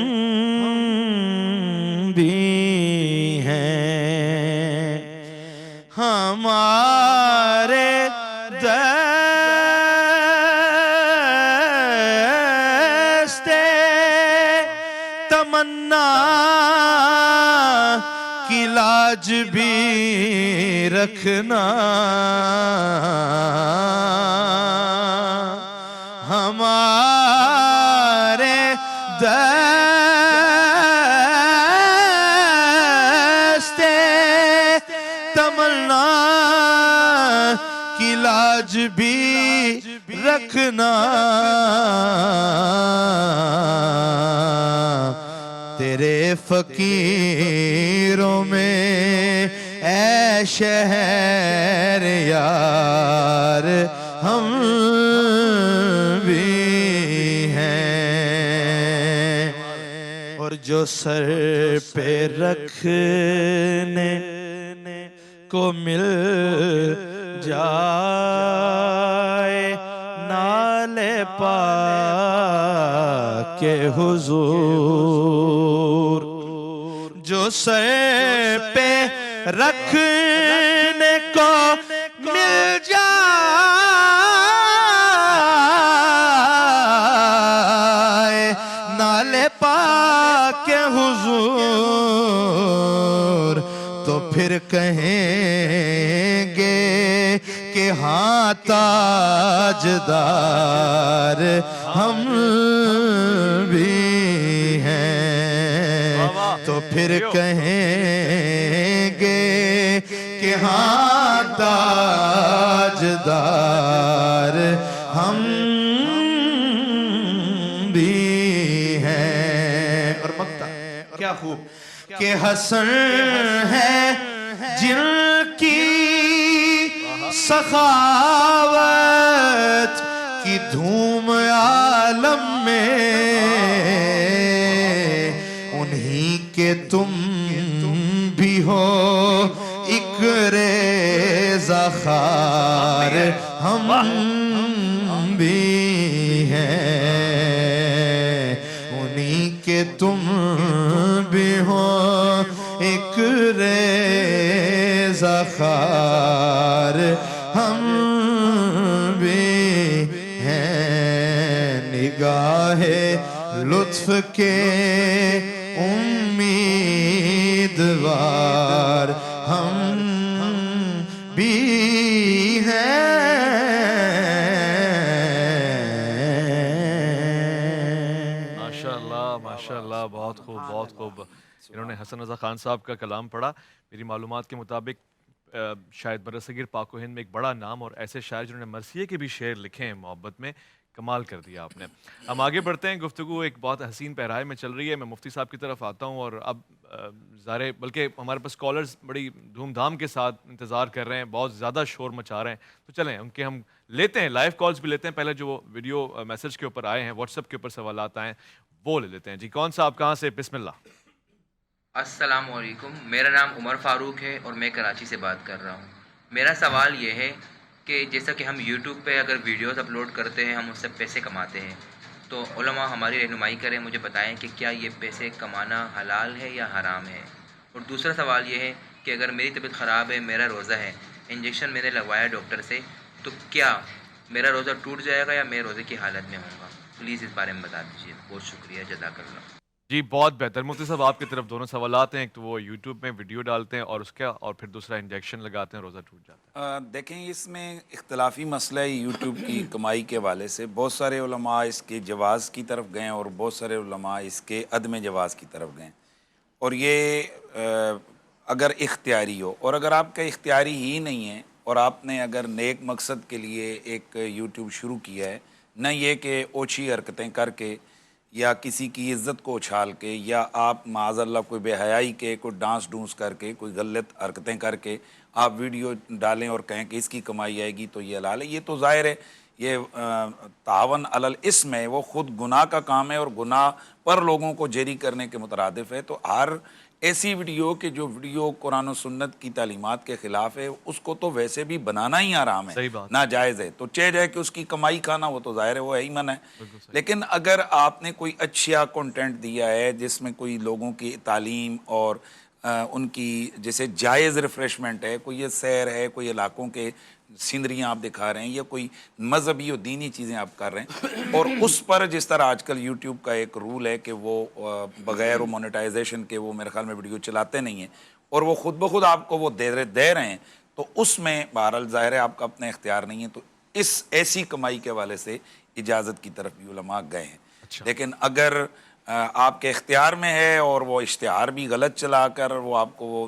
بھی ہیں، ہمارے در تمنا کی لاج بھی رکھنا ہمارے دستے تمنا کی لاج بھی رکھنا تیرے فقیروں میں اے شہر یار ہم بھی ہیں اور جو سر پہ رکھنے کو مل جائے نالے پاک کے حضور جو سر پہ رکھنے کو مل جائے نالے پاک کے حضور تو پھر کہیں گے کہ ہاں تاجدار ہم بھی ہیں تو پھر کہیں گے کہ ہاں تاجدار ہم بھی ہیں اور مقطع کیا خوب کہ حسن ہے جن کی سخاوت کی دھوم عالم میں انہی کے تم بھی ہو ایک ریزہ خار ہم بھی ہیں انہی کے تم بھی ہو ایک ریزہ خار ہم بھی ہیں نگاہ لطف کے امیدوار ہم بھی ہیں ماشاءاللہ بہت خوب بہت خوب انہوں نے حسن رضا خان صاحب کا کلام پڑھا میری معلومات کے مطابق شاید برصغیر پاک و ہند میں ایک بڑا نام اور ایسے شاعر جنہوں نے مرثیے کے بھی شعر لکھے ہیں محبت میں کمال کر دیا آپ نے ہم آگے بڑھتے ہیں گفتگو ایک بہت حسین پہرائے میں چل رہی ہے میں مفتی صاحب کی طرف آتا ہوں اور اب ظاہر بلکہ ہمارے پاس کالرز بڑی دھوم دھام کے ساتھ انتظار کر رہے ہیں بہت زیادہ شور مچا رہے ہیں تو چلیں ان کے ہم لیتے ہیں لائیو کالز بھی لیتے ہیں پہلے جو ویڈیو میسج کے اوپر آئے ہیں واٹس ایپ کے اوپر سوالات آئے ہیں وہ لے لیتے ہیں جی کون صاحب کہاں سے بسم اللہ السلام علیکم میرا نام عمر فاروق ہے اور میں کراچی سے بات کر رہا ہوں میرا سوال یہ ہے کہ جیسا کہ ہم یوٹیوب پہ اگر ویڈیوز اپلوڈ کرتے ہیں ہم اس سے پیسے کماتے ہیں تو علماء ہماری رہنمائی کریں مجھے بتائیں کہ کیا یہ پیسے کمانا حلال ہے یا حرام ہے اور دوسرا سوال یہ ہے کہ اگر میری طبیعت خراب ہے میرا روزہ ہے انجیکشن میں نے لگوایا ڈاکٹر سے تو کیا میرا روزہ ٹوٹ جائے گا یا میں روزے کی حالت میں ہوں گا پلیز اس بارے میں بتا دیجیے بہت شکریہ جزاک اللہ جی بہت بہتر مفتی صاحب آپ کی طرف دونوں سوالات ہیں ایک تو وہ یوٹیوب میں ویڈیو ڈالتے ہیں اور اس کا اور پھر دوسرا انجیکشن لگاتے ہیں روزہ ٹوٹ جاتا ہے دیکھیں اس میں اختلافی مسئلہ ہے یوٹیوب کی کمائی کے حوالے سے بہت سارے علماء اس کے جواز کی طرف گئے اور بہت سارے علماء اس کے عدم جواز کی طرف گئے اور یہ اگر اختیاری ہو اور اگر آپ کا اختیاری ہی نہیں ہے اور آپ نے اگر نیک مقصد کے لیے ایک یوٹیوب شروع کیا ہے نہ یہ کہ اوچھی حرکتیں کر کے یا کسی کی عزت کو اچھال کے یا آپ معاذ اللہ کوئی بے حیائی کے کوئی ڈانس ڈونس کر کے کوئی غلط حرکتیں کر کے آپ ویڈیو ڈالیں اور کہیں کہ اس کی کمائی آئے گی تو یہ حلال ہے یہ تو ظاہر ہے یہ تعاون علی الاسم ہے وہ خود گناہ کا کام ہے اور گناہ پر لوگوں کو جری کرنے کے مترادف ہے تو ہر ایسی ویڈیو کہ جو ویڈیو قرآن و سنت کی تعلیمات کے خلاف ہے اس کو تو ویسے بھی بنانا ہی حرام ہے ناجائز ہے تو چہ جائے کہ اس کی کمائی کھانا وہ تو ظاہر ہے وہ ہے ہی منع ہے لیکن اگر آپ نے کوئی اچھا کنٹینٹ دیا ہے جس میں کوئی لوگوں کی تعلیم اور ان کی جیسے جائز ریفریشمنٹ ہے کوئی یہ سیر ہے کوئی علاقوں کے سینریاں آپ دکھا رہے ہیں یا کوئی مذہبی اور دینی چیزیں آپ کر رہے ہیں، اور اس پر جس طرح آج کل یوٹیوب کا ایک رول ہے کہ وہ بغیر مونیٹائزیشن کے وہ میرے خیال میں ویڈیو چلاتے نہیں ہیں، اور وہ خود بخود آپ کو وہ دے رہے ہیں، تو اس میں بہرحال ظاہر ہے آپ کا اپنا اختیار نہیں ہے، تو اس ایسی کمائی کے حوالے سے اجازت کی طرف بھی علماء گئے ہیں۔ لیکن اگر آپ کے اختیار میں ہے اور وہ اشتہار بھی غلط چلا کر وہ آپ کو وہ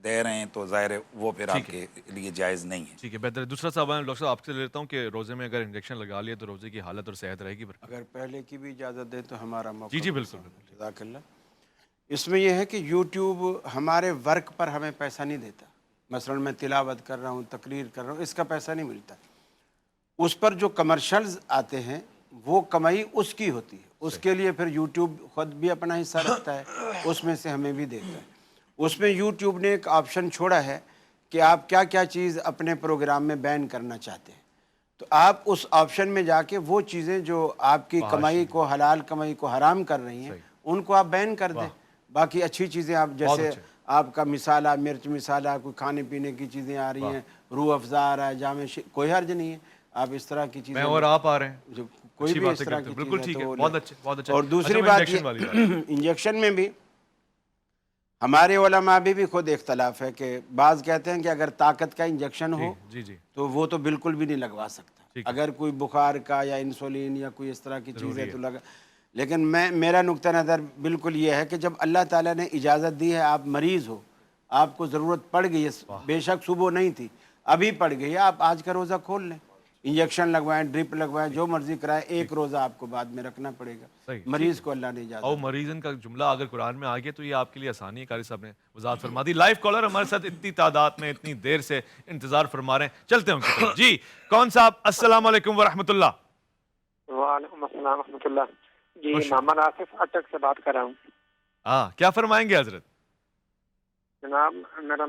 دے رہے ہیں تو ظاہر ہے وہ پھر آپ کے لیے جائز نہیں ہے۔ ٹھیک ہے، بہتر ہے۔ دوسرا سوال ڈاکٹر صاحب آپ سے لیتا ہوں کہ روزے میں اگر انجیکشن لگا لیا تو روزے کی حالت اور صحت رہے گی؟ اگر پہلے کی بھی اجازت دیں تو ہمارا موقع۔ جی بالکل۔ جزاک اللہ۔ اس میں یہ ہے کہ یوٹیوب ہمارے ورک پر ہمیں پیسہ نہیں دیتا، مثلا میں تلاوت کر رہا ہوں، تقریر کر رہا ہوں، اس کا پیسہ نہیں ملتا۔ اس پر جو کمرشلز آتے ہیں وہ کمائی اس کی ہوتی ہے، اس کے لیے پھر یوٹیوب خود بھی اپنا حصہ رکھتا ہے، اس میں سے ہمیں بھی دیتا ہے۔ اس میں یوٹیوب نے ایک آپشن چھوڑا ہے کہ آپ کیا کیا چیز اپنے پروگرام میں بین کرنا چاہتے ہیں، تو آپ اس آپشن میں جا کے وہ چیزیں جو آپ کی کمائی کو، حلال کمائی کو حرام کر رہی ہیں، ان کو آپ بین کر دیں۔ باقی اچھی چیزیں آپ جیسے آپ کا مسالہ، مرچ مسالہ، کوئی کھانے پینے کی چیزیں آ رہی ہیں، روح افزا آ رہا ہے، جامع کوئی حرج نہیں ہے، آپ اس طرح کی چیزیں، میں اور آپ آ رہے ہیں، کوئی بھی اس طرح کی بالکل ٹھیک ہے، بہت اچھے بہت اچھا۔ اور دوسری بات یہ انجیکشن میں بھی ہمارے علماء بھی خود اختلاف ہے کہ بعض کہتے ہیں کہ اگر طاقت کا انجیکشن ہو تو وہ تو بالکل بھی نہیں لگوا سکتا، اگر کوئی بخار کا یا انسولین یا کوئی اس طرح کی چیز ہے تو لگا۔ لیکن میرا نقطہ نظر بالکل یہ ہے کہ جب اللہ تعالیٰ نے اجازت دی ہے، آپ مریض ہو، آپ کو ضرورت پڑ گئی ہے، بے شک صبح نہیں تھی، ابھی پڑ گئی ہے، آپ آج کا روزہ کھول لیں، انجیکشن لگوائیں، ڈرپ لگوائیں، جو مرضی کرائیں، ایک روزہ آپ کو بعد میں رکھنا پڑے گا، مریض کو اللہ نے اجازت۔ اور مریضن کا جملہ اگر قرآن میں آ گیا تو یہ آپ کے لیے آسانی ہے، قاری صاحب نے وضاحت فرما دی۔ لائیو کالر ہمارے ساتھ اتنی تعداد میں اتنی دیر سے انتظار فرما رہے ہیں، چلتے ہیں ان کی طرف۔ جی کون صاحب؟ السلام علیکم ورحمۃ اللہ۔ وعلیکم السلام ورحمۃ اللہ۔ جی محمد آصف اٹک سے بات کر رہا ہوں۔ ہاں کیا فرمائیں گے حضرت؟ جناب میرا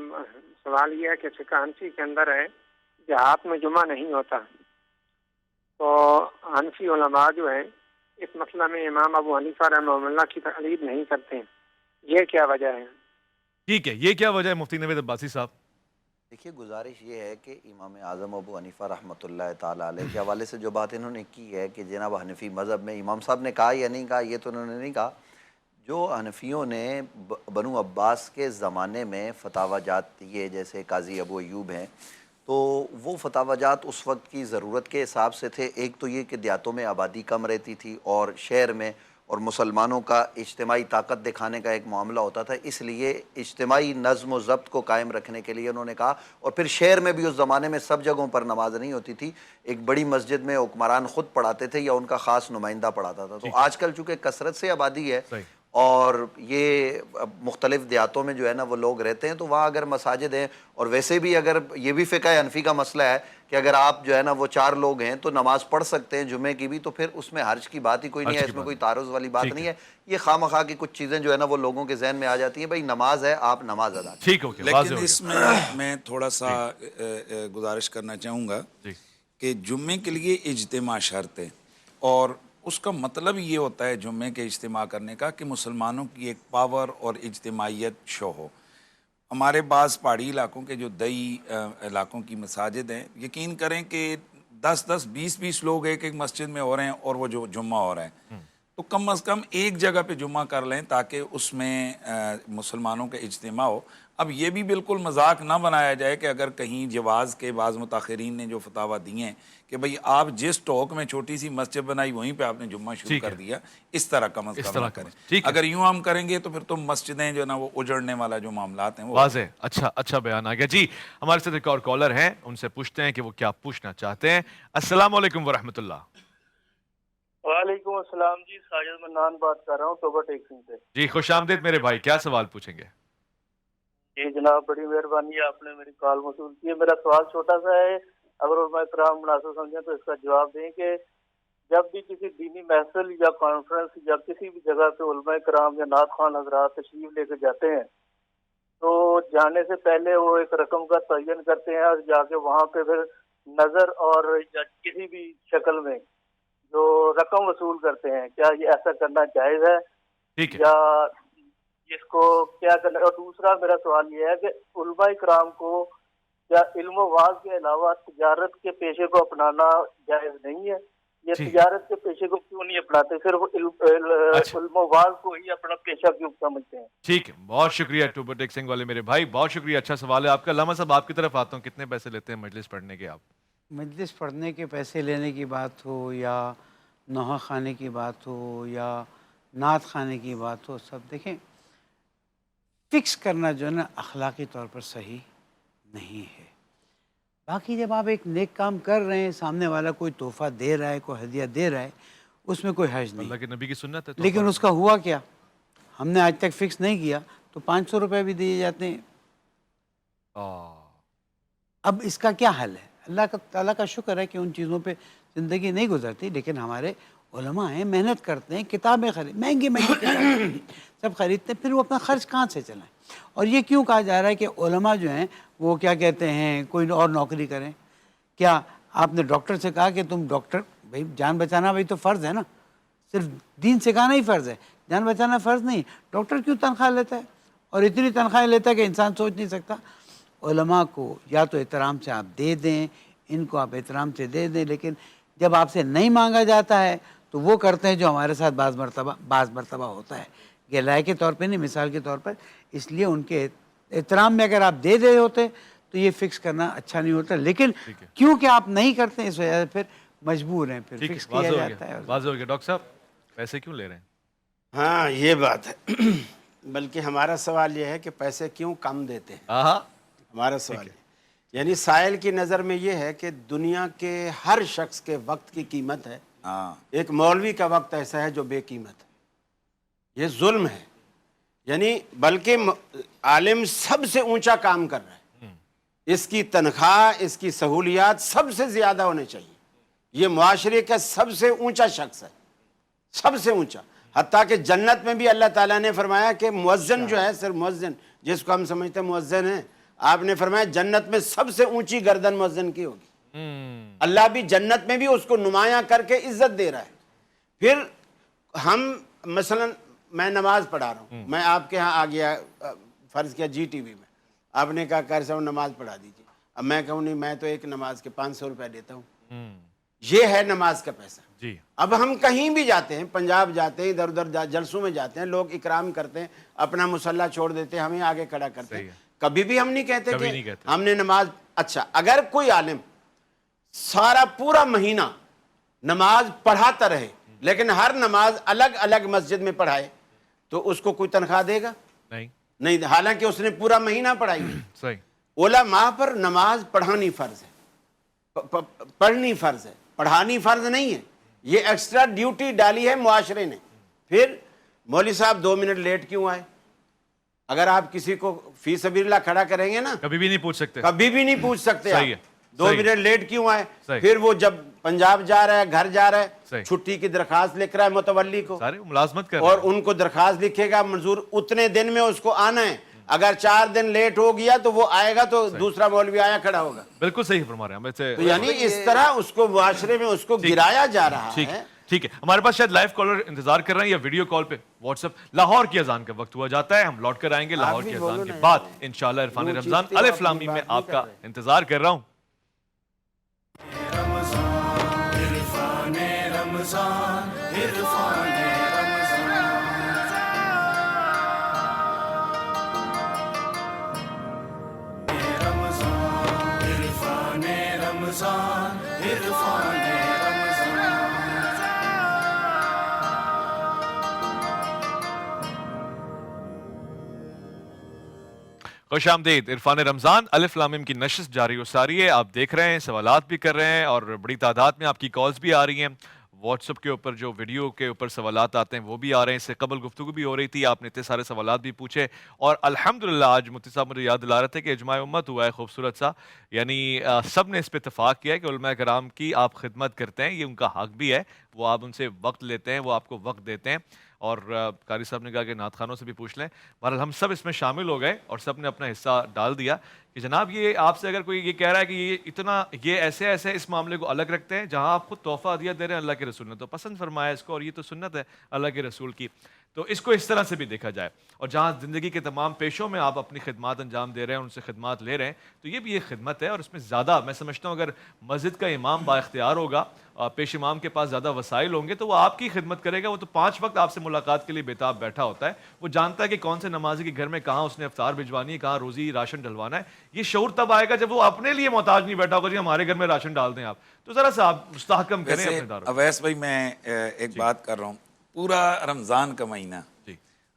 سوال یہ ہے کہ فقہ حنفی کے اندر ہے دیہات میں جمعہ نہیں ہوتا، تو حنفی علماء جو ہیں اس مسئلہ میں امام ابو حنیفہ رحمہ اللہ کی تقلید نہیں کرتے ہیں، یہ کیا وجہ ہے؟ ٹھیک ہے، یہ کیا وجہ ہے مفتی نوید عباسی صاحب؟ دیکھیے گزارش یہ ہے کہ امام اعظم ابو حنیفہ رحمۃ اللہ تعالیٰ علیہ کے حوالے سے جو بات انہوں نے کی ہے کہ جناب حنفی مذہب میں امام صاحب نے کہا یا نہیں کہا، یہ تو انہوں نے نہیں کہا۔ جو حنفیوں نے بنو عباس کے زمانے میں فتاوی جات دیے، جیسے قاضی ابو ایوب ہیں، تو وہ فتاوی جات اس وقت کی ضرورت کے حساب سے تھے۔ ایک تو یہ کہ دیہاتوں میں آبادی کم رہتی تھی اور شہر میں اور مسلمانوں کا اجتماعی طاقت دکھانے کا ایک معاملہ ہوتا تھا، اس لیے اجتماعی نظم و ضبط کو قائم رکھنے کے لیے انہوں نے کہا۔ اور پھر شہر میں بھی اس زمانے میں سب جگہوں پر نماز نہیں ہوتی تھی، ایک بڑی مسجد میں حکمران خود پڑھاتے تھے یا ان کا خاص نمائندہ پڑھاتا تھا۔ تو آج کل چونکہ کثرت سے آبادی ہے اور یہ مختلف دیہاتوں میں جو ہے نا وہ لوگ رہتے ہیں، تو وہاں اگر مساجد ہیں، اور ویسے بھی اگر یہ بھی فقہ حنفی کا مسئلہ ہے کہ اگر آپ جو ہے نا وہ 4 لوگ ہیں تو نماز پڑھ سکتے ہیں جمعے کی بھی، تو پھر اس میں حرج کی بات ہی کوئی نہیں ہے، اس میں کوئی تعارض والی بات نہیں ہے۔ یہ خواہ مخواہ کی کچھ چیزیں جو ہے نا وہ لوگوں کے ذہن میں آ جاتی ہیں، بھائی نماز ہے آپ نماز ادا کریں۔ ٹھیک ہے، لیکن اس میں میں تھوڑا سا گزارش کرنا چاہوں گا کہ جمعے کے لیے اجتماع شرط ہے، اور اس کا مطلب یہ ہوتا ہے جمعے کے اجتماع کرنے کا کہ مسلمانوں کی ایک پاور اور اجتماعیت شو ہو۔ ہمارے بعض پہاڑی علاقوں کے جو دیہی علاقوں کی مساجد ہیں، یقین کریں کہ 10-10 20-20 لوگ ایک مسجد میں ہو رہے ہیں اور وہ جو جمعہ ہو رہا ہے، تو کم از کم ایک جگہ پہ جمعہ کر لیں تاکہ اس میں مسلمانوں کا اجتماع ہو۔ اب یہ بھی بالکل مذاق نہ بنایا جائے کہ اگر کہیں جواز کے بعض متاخرین نے جو فتاویٰ دیے ہیں کہ بھئی آپ جس ٹوک میں چھوٹی سی مسجد بنائی وہیں پہ آپ نے جمعہ شروع کر دیا، اس طرح کم از کم نہ کریں۔ اگر یوں ہم کریں گے تو پھر تو مسجدیں جو نا وہ اجڑنے والا جو معاملات ہیں وہ واضح۔ اچھا بیان آ گیا۔ جی ہمارے ساتھ ایک اور کالر ہیں، ان سے پوچھتے ہیں کہ وہ کیا پوچھنا چاہتے ہیں۔ السلام علیکم ورحمۃ اللہ۔ وعلیکم السلام جی، ساجد منان بات کر رہا ہوں توبہ ٹیکسنگ سے۔ جی خوش آمدید میرے بھائی، کیا سوال پوچھیں گے؟ جی جناب بڑی مہربانی ہے، آپ نے میری کال موصول کی ہے۔ میرا سوال چھوٹا سا ہے، اگر علماء کرام مناسب سمجھیں تو اس کا جواب دیں کہ جب بھی کسی دینی محفل یا کانفرنس یا کسی بھی جگہ پہ علماء کرام یا نعت خوان حضرات تشریف لے کے جاتے ہیں تو جانے سے پہلے وہ ایک رقم کا تعین کرتے ہیں اور جا کے وہاں پہ پھر نظر اور یا کسی بھی شکل میں جو رقم وصول کرتے ہیں، کیا یہ ایسا کرنا جائز ہے یا اس کو کیا کرنا؟ اور دوسرا میرا سوال یہ ہے کہ علماء کرام کو کیا علم و واز کے علاوہ تجارت کے پیشے کو اپنانا جائز نہیں ہے؟ یہ ٹھیک۔ تجارت کے پیشے کو کیوں نہیں اپناتے، صرف علم و واز کو ہی اپنا پیشہ کیوں سمجھتے ہیں؟ ٹھیک ہے، بہت شکریہ ٹوبر ٹیک سنگھ والے میرے بھائی، بہت شکریہ، اچھا سوال ہے آپ کا۔ علامہ صاحب آپ کی طرف آتا ہوں، کتنے پیسے لیتے ہیں مجلس پڑھنے کے آپ؟ مجلس پڑھنے کے پیسے لینے کی بات ہو یا نوحہ خانے کی بات ہو یا نعت خانے کی بات ہو، سب دیکھیں فکس کرنا جو ہے نا اخلاقی طور پر صحیح نہیں ہے۔ باقی جب آپ ایک نیک کام کر رہے ہیں، سامنے والا کوئی تحفہ دے رہا ہے، کوئی ہدیہ دے رہا ہے، اس میں کوئی حرج نہیں، اللہ کے نبی کی سنت ہے۔ لیکن اس کا ہوا کیا؟ ہم نے آج تک فکس نہیں کیا تو 500 روپے بھی دیے جاتے ہیں۔ اب اس کا کیا حل ہے؟ اللہ کا شکر ہے کہ ان چیزوں پہ زندگی نہیں گزرتی، لیکن ہمارے علماء ہیں، محنت کرتے ہیں، کتابیں مہنگی کتابیں سب خریدتے ہیں، پھر وہ اپنا خرچ کہاں سے چلائیں؟ اور یہ کیوں کہا جا رہا ہے کہ علماء جو ہیں وہ کیا کہتے ہیں کوئی اور نوکری کریں؟ کیا آپ نے ڈاکٹر سے کہا کہ تم ڈاکٹر، بھائی جان بچانا بھائی تو فرض ہے نا، صرف دین سکھانا ہی فرض ہے، جان بچانا فرض نہیں۔ ڈاکٹر کیوں تنخواہ لیتا ہے اور اتنی تنخواہ لیتا ہے کہ انسان سوچ نہیں سکتا۔ علماء کو یا تو احترام سے آپ دے دیں، ان کو آپ احترام سے دے دیں، لیکن جب آپ سے نہیں مانگا جاتا ہے تو وہ کرتے ہیں جو ہمارے ساتھ بعض مرتبہ ہوتا ہے، یہ رائے کے طور پہ نہیں، مثال کے طور پر۔ اس لیے ان کے احترام میں اگر آپ دے دے ہوتے تو یہ فکس کرنا اچھا نہیں ہوتا، لیکن کیونکہ آپ نہیں کرتے اس وجہ سے پھر مجبور ہیں، پھر فکس کیا جاتا ہے۔ واضح ہو گیا۔ ڈاکٹر صاحب پیسے کیوں لے رہے ہیں؟ ہاں یہ بات ہے، بلکہ ہمارا سوال یہ ہے کہ پیسے کیوں کم دیتے ہیں، ہمارا سوال ہے یعنی سائل کی نظر میں یہ ہے کہ دنیا کے ہر شخص کے وقت کی قیمت ہے، ایک مولوی کا وقت ایسا ہے جو بے قیمت ہے، یہ ظلم ہے، یعنی بلکہ عالم سب سے اونچا کام کر رہا ہے، اس کی تنخواہ، اس کی سہولیات سب سے زیادہ ہونے چاہیے، یہ معاشرے کا سب سے اونچا شخص ہے، سب سے اونچا، حتیٰ کہ جنت میں بھی اللہ تعالیٰ نے فرمایا کہ مؤذن جو ہے، صرف مؤذن جس کو ہم سمجھتے ہیں مؤذن ہے، آپ نے فرمایا جنت میں سب سے اونچی گردن مؤذن کی ہوگی، اللہ بھی جنت میں بھی اس کو نمایاں کر کے عزت دے رہا ہے۔ پھر ہم مثلا میں نماز پڑھا رہا ہوں، میں آپ کے ہاں آ گیا، فرض کیا جی ٹی وی میں، آپ نے کہا قاری صاحب نماز پڑھا دیجیے، اب میں کہوں نہیں میں تو ایک نماز کے 500 روپے دیتا ہوں، یہ ہے نماز کا پیسہ۔ جی اب ہم کہیں بھی جاتے ہیں، پنجاب جاتے ہیں، ادھر ادھر جلسوں میں جاتے ہیں، لوگ اکرام کرتے ہیں، اپنا مصلی چھوڑ دیتے ہیں، ہمیں آگے کھڑا کرتے ہیں، کبھی بھی ہم نہیں کہتے کہ ہم نے نماز۔ اچھا اگر کوئی عالم سارا پورا مہینہ نماز پڑھاتا رہے لیکن ہر نماز الگ الگ مسجد میں پڑھائے تو اس کو کوئی تنخواہ دے گا؟ نہیں، حالانکہ اس نے پورا مہینہ پڑھائی ہے۔ صحیح۔ علماء پر نماز پڑھانی فرض ہے، پڑھنی فرض ہے، پڑھانی فرض نہیں ہے، یہ ایکسٹرا ڈیوٹی ڈالی ہے معاشرے نے۔ پھر مولوی صاحب 2 منٹ لیٹ کیوں آئے؟ اگر آپ کسی کو فی سبیل اللہ کھڑا کریں گے نا، کبھی بھی نہیں پوچھ سکتے، کبھی بھی نہیں پوچھ سکتے صحیح ہے، 2 منٹ لیٹ کیوں آئے؟ صحیح۔ پھر وہ جب پنجاب جا رہا ہے، گھر جا رہا ہے، چھٹی کی درخواست لکھ رہا ہے متولی کو، سارے ملازمت کر اور ان کو درخواست لکھے گا منظور، اتنے دن میں اس کو آنا ہے، اگر 4 دن لیٹ ہو گیا تو وہ آئے گا تو دوسرا مولوی آیا کھڑا ہوگا۔ بالکل صحیح فرما رہے ہیں۔ تو یعنی اس طرح اس کو معاشرے میں اس کو گرایا جا رہا ہے۔ ٹھیک ہے، ہمارے پاس شاید لائیو کالر انتظار کر رہے ہیں یا ویڈیو کال پہ واٹس ایپ۔ لاہور کی اذان کا وقت ہوا جاتا ہے، ہم لوٹ کر آئیں گے لاہور کی اذان کے بعد انشاءاللہ عرفان رمضان الف لامی میں آپ کا انتظار کر رہا ہوں۔ عرفان رمضان، عرفان رمضان، عرفان خوش آمدید، عرفان رمضان الف لام کی نشست جاری و ساری ہے، آپ دیکھ رہے ہیں، سوالات بھی کر رہے ہیں اور بڑی تعداد میں آپ کی کالز بھی آ رہی ہیں، واٹس ایپ کے اوپر جو ویڈیو کے اوپر سوالات آتے ہیں وہ بھی آ رہے ہیں، اس سے قبل گفتگو بھی ہو رہی تھی، آپ نے اتنے سارے سوالات بھی پوچھے، اور الحمدللہ آج مفتی صاحب مجھے یاد دلا رہے تھے کہ اجماع امت ہوا ہے خوبصورت سا، یعنی سب نے اس پہ اتفاق کیا ہے کہ علماء کرام کی آپ خدمت کرتے ہیں، یہ ان کا حق بھی ہے، وہ آپ ان سے وقت لیتے ہیں, وہ آپ کو وقت دیتے ہیں. اور قاری صاحب نے کہا کہ نعت خوانوں سے بھی پوچھ لیں. بہرحال ہم سب اس میں شامل ہو گئے اور سب نے اپنا حصہ ڈال دیا کہ جناب یہ آپ سے اگر کوئی یہ کہہ رہا ہے کہ یہ ایسے اس معاملے کو الگ رکھتے ہیں جہاں آپ خود تحفہ ہدیہ دے رہے ہیں, اللہ کے رسول نے تو پسند فرمایا اس کو اور یہ تو سنت ہے اللہ کے رسول کی, تو اس کو اس طرح سے بھی دیکھا جائے. اور جہاں زندگی کے تمام پیشوں میں آپ اپنی خدمات انجام دے رہے ہیں, ان سے خدمات لے رہے ہیں, تو یہ بھی ایک خدمت ہے. اور اس میں زیادہ میں سمجھتا ہوں اگر مسجد کا امام با اختیار ہوگا, پیش امام کے پاس زیادہ وسائل ہوں گے, تو وہ آپ کی خدمت کرے گا. وہ تو 5 وقت آپ سے ملاقات کے لیے بےتاب بیٹھا ہوتا ہے, وہ جانتا ہے کہ کون سے نمازی کے گھر میں کہاں اس نے افطار بھجوانی ہے, کہاں روزی راشن ڈلوانا ہے. یہ شعور تب آئے گا جب وہ اپنے لیے محتاج نہیں بیٹھا ہوگا جی ہمارے گھر میں راشن ڈال دیں آپ. تو ذرا سا آپ مستحکم کریں اپنے اداروں. اویس بھائی میں ایک بات کر رہا ہوں, پورا رمضان کا مہینہ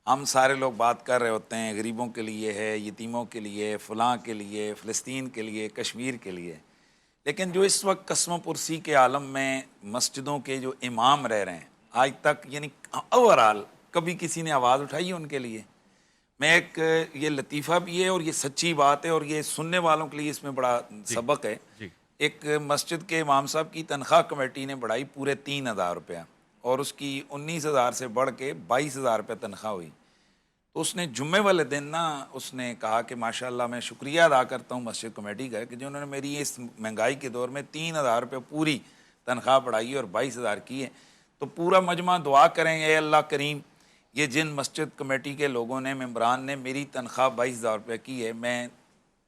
ہم سارے لوگ بات کر رہے ہوتے ہیں غریبوں کے لیے ہے, یتیموں کے لیے, فلاں کے لیے, فلسطین کے لیے, کشمیر کے لیے, لیکن جو اس وقت قسم و پرسی کے عالم میں مسجدوں کے جو امام رہ رہے ہیں آج تک, یعنی اوورال کبھی کسی نے آواز اٹھائی ہے ان کے لیے؟ میں ایک یہ لطیفہ بھی ہے اور یہ سچی بات ہے اور یہ سننے والوں کے لیے اس میں بڑا سبق ہے. ایک مسجد کے امام صاحب کی تنخواہ کمیٹی نے بڑھائی پورے 3,000 روپیہ, اور اس کی 19,000 سے بڑھ کے 22,000 روپے تنخواہ ہوئی. تو اس نے جمعے والے دن اس نے کہا کہ ماشاءاللہ میں شکریہ ادا کرتا ہوں مسجد کمیٹی کا کہ جنہوں نے میری اس مہنگائی کے دور میں 3,000 روپے پوری تنخواہ بڑھائی اور 22,000 کی ہے. تو پورا مجمع دعا کریں اے اللہ کریم, یہ جن مسجد کمیٹی کے لوگوں نے, ممبران نے میری تنخواہ 22,000 روپے کی ہے, میں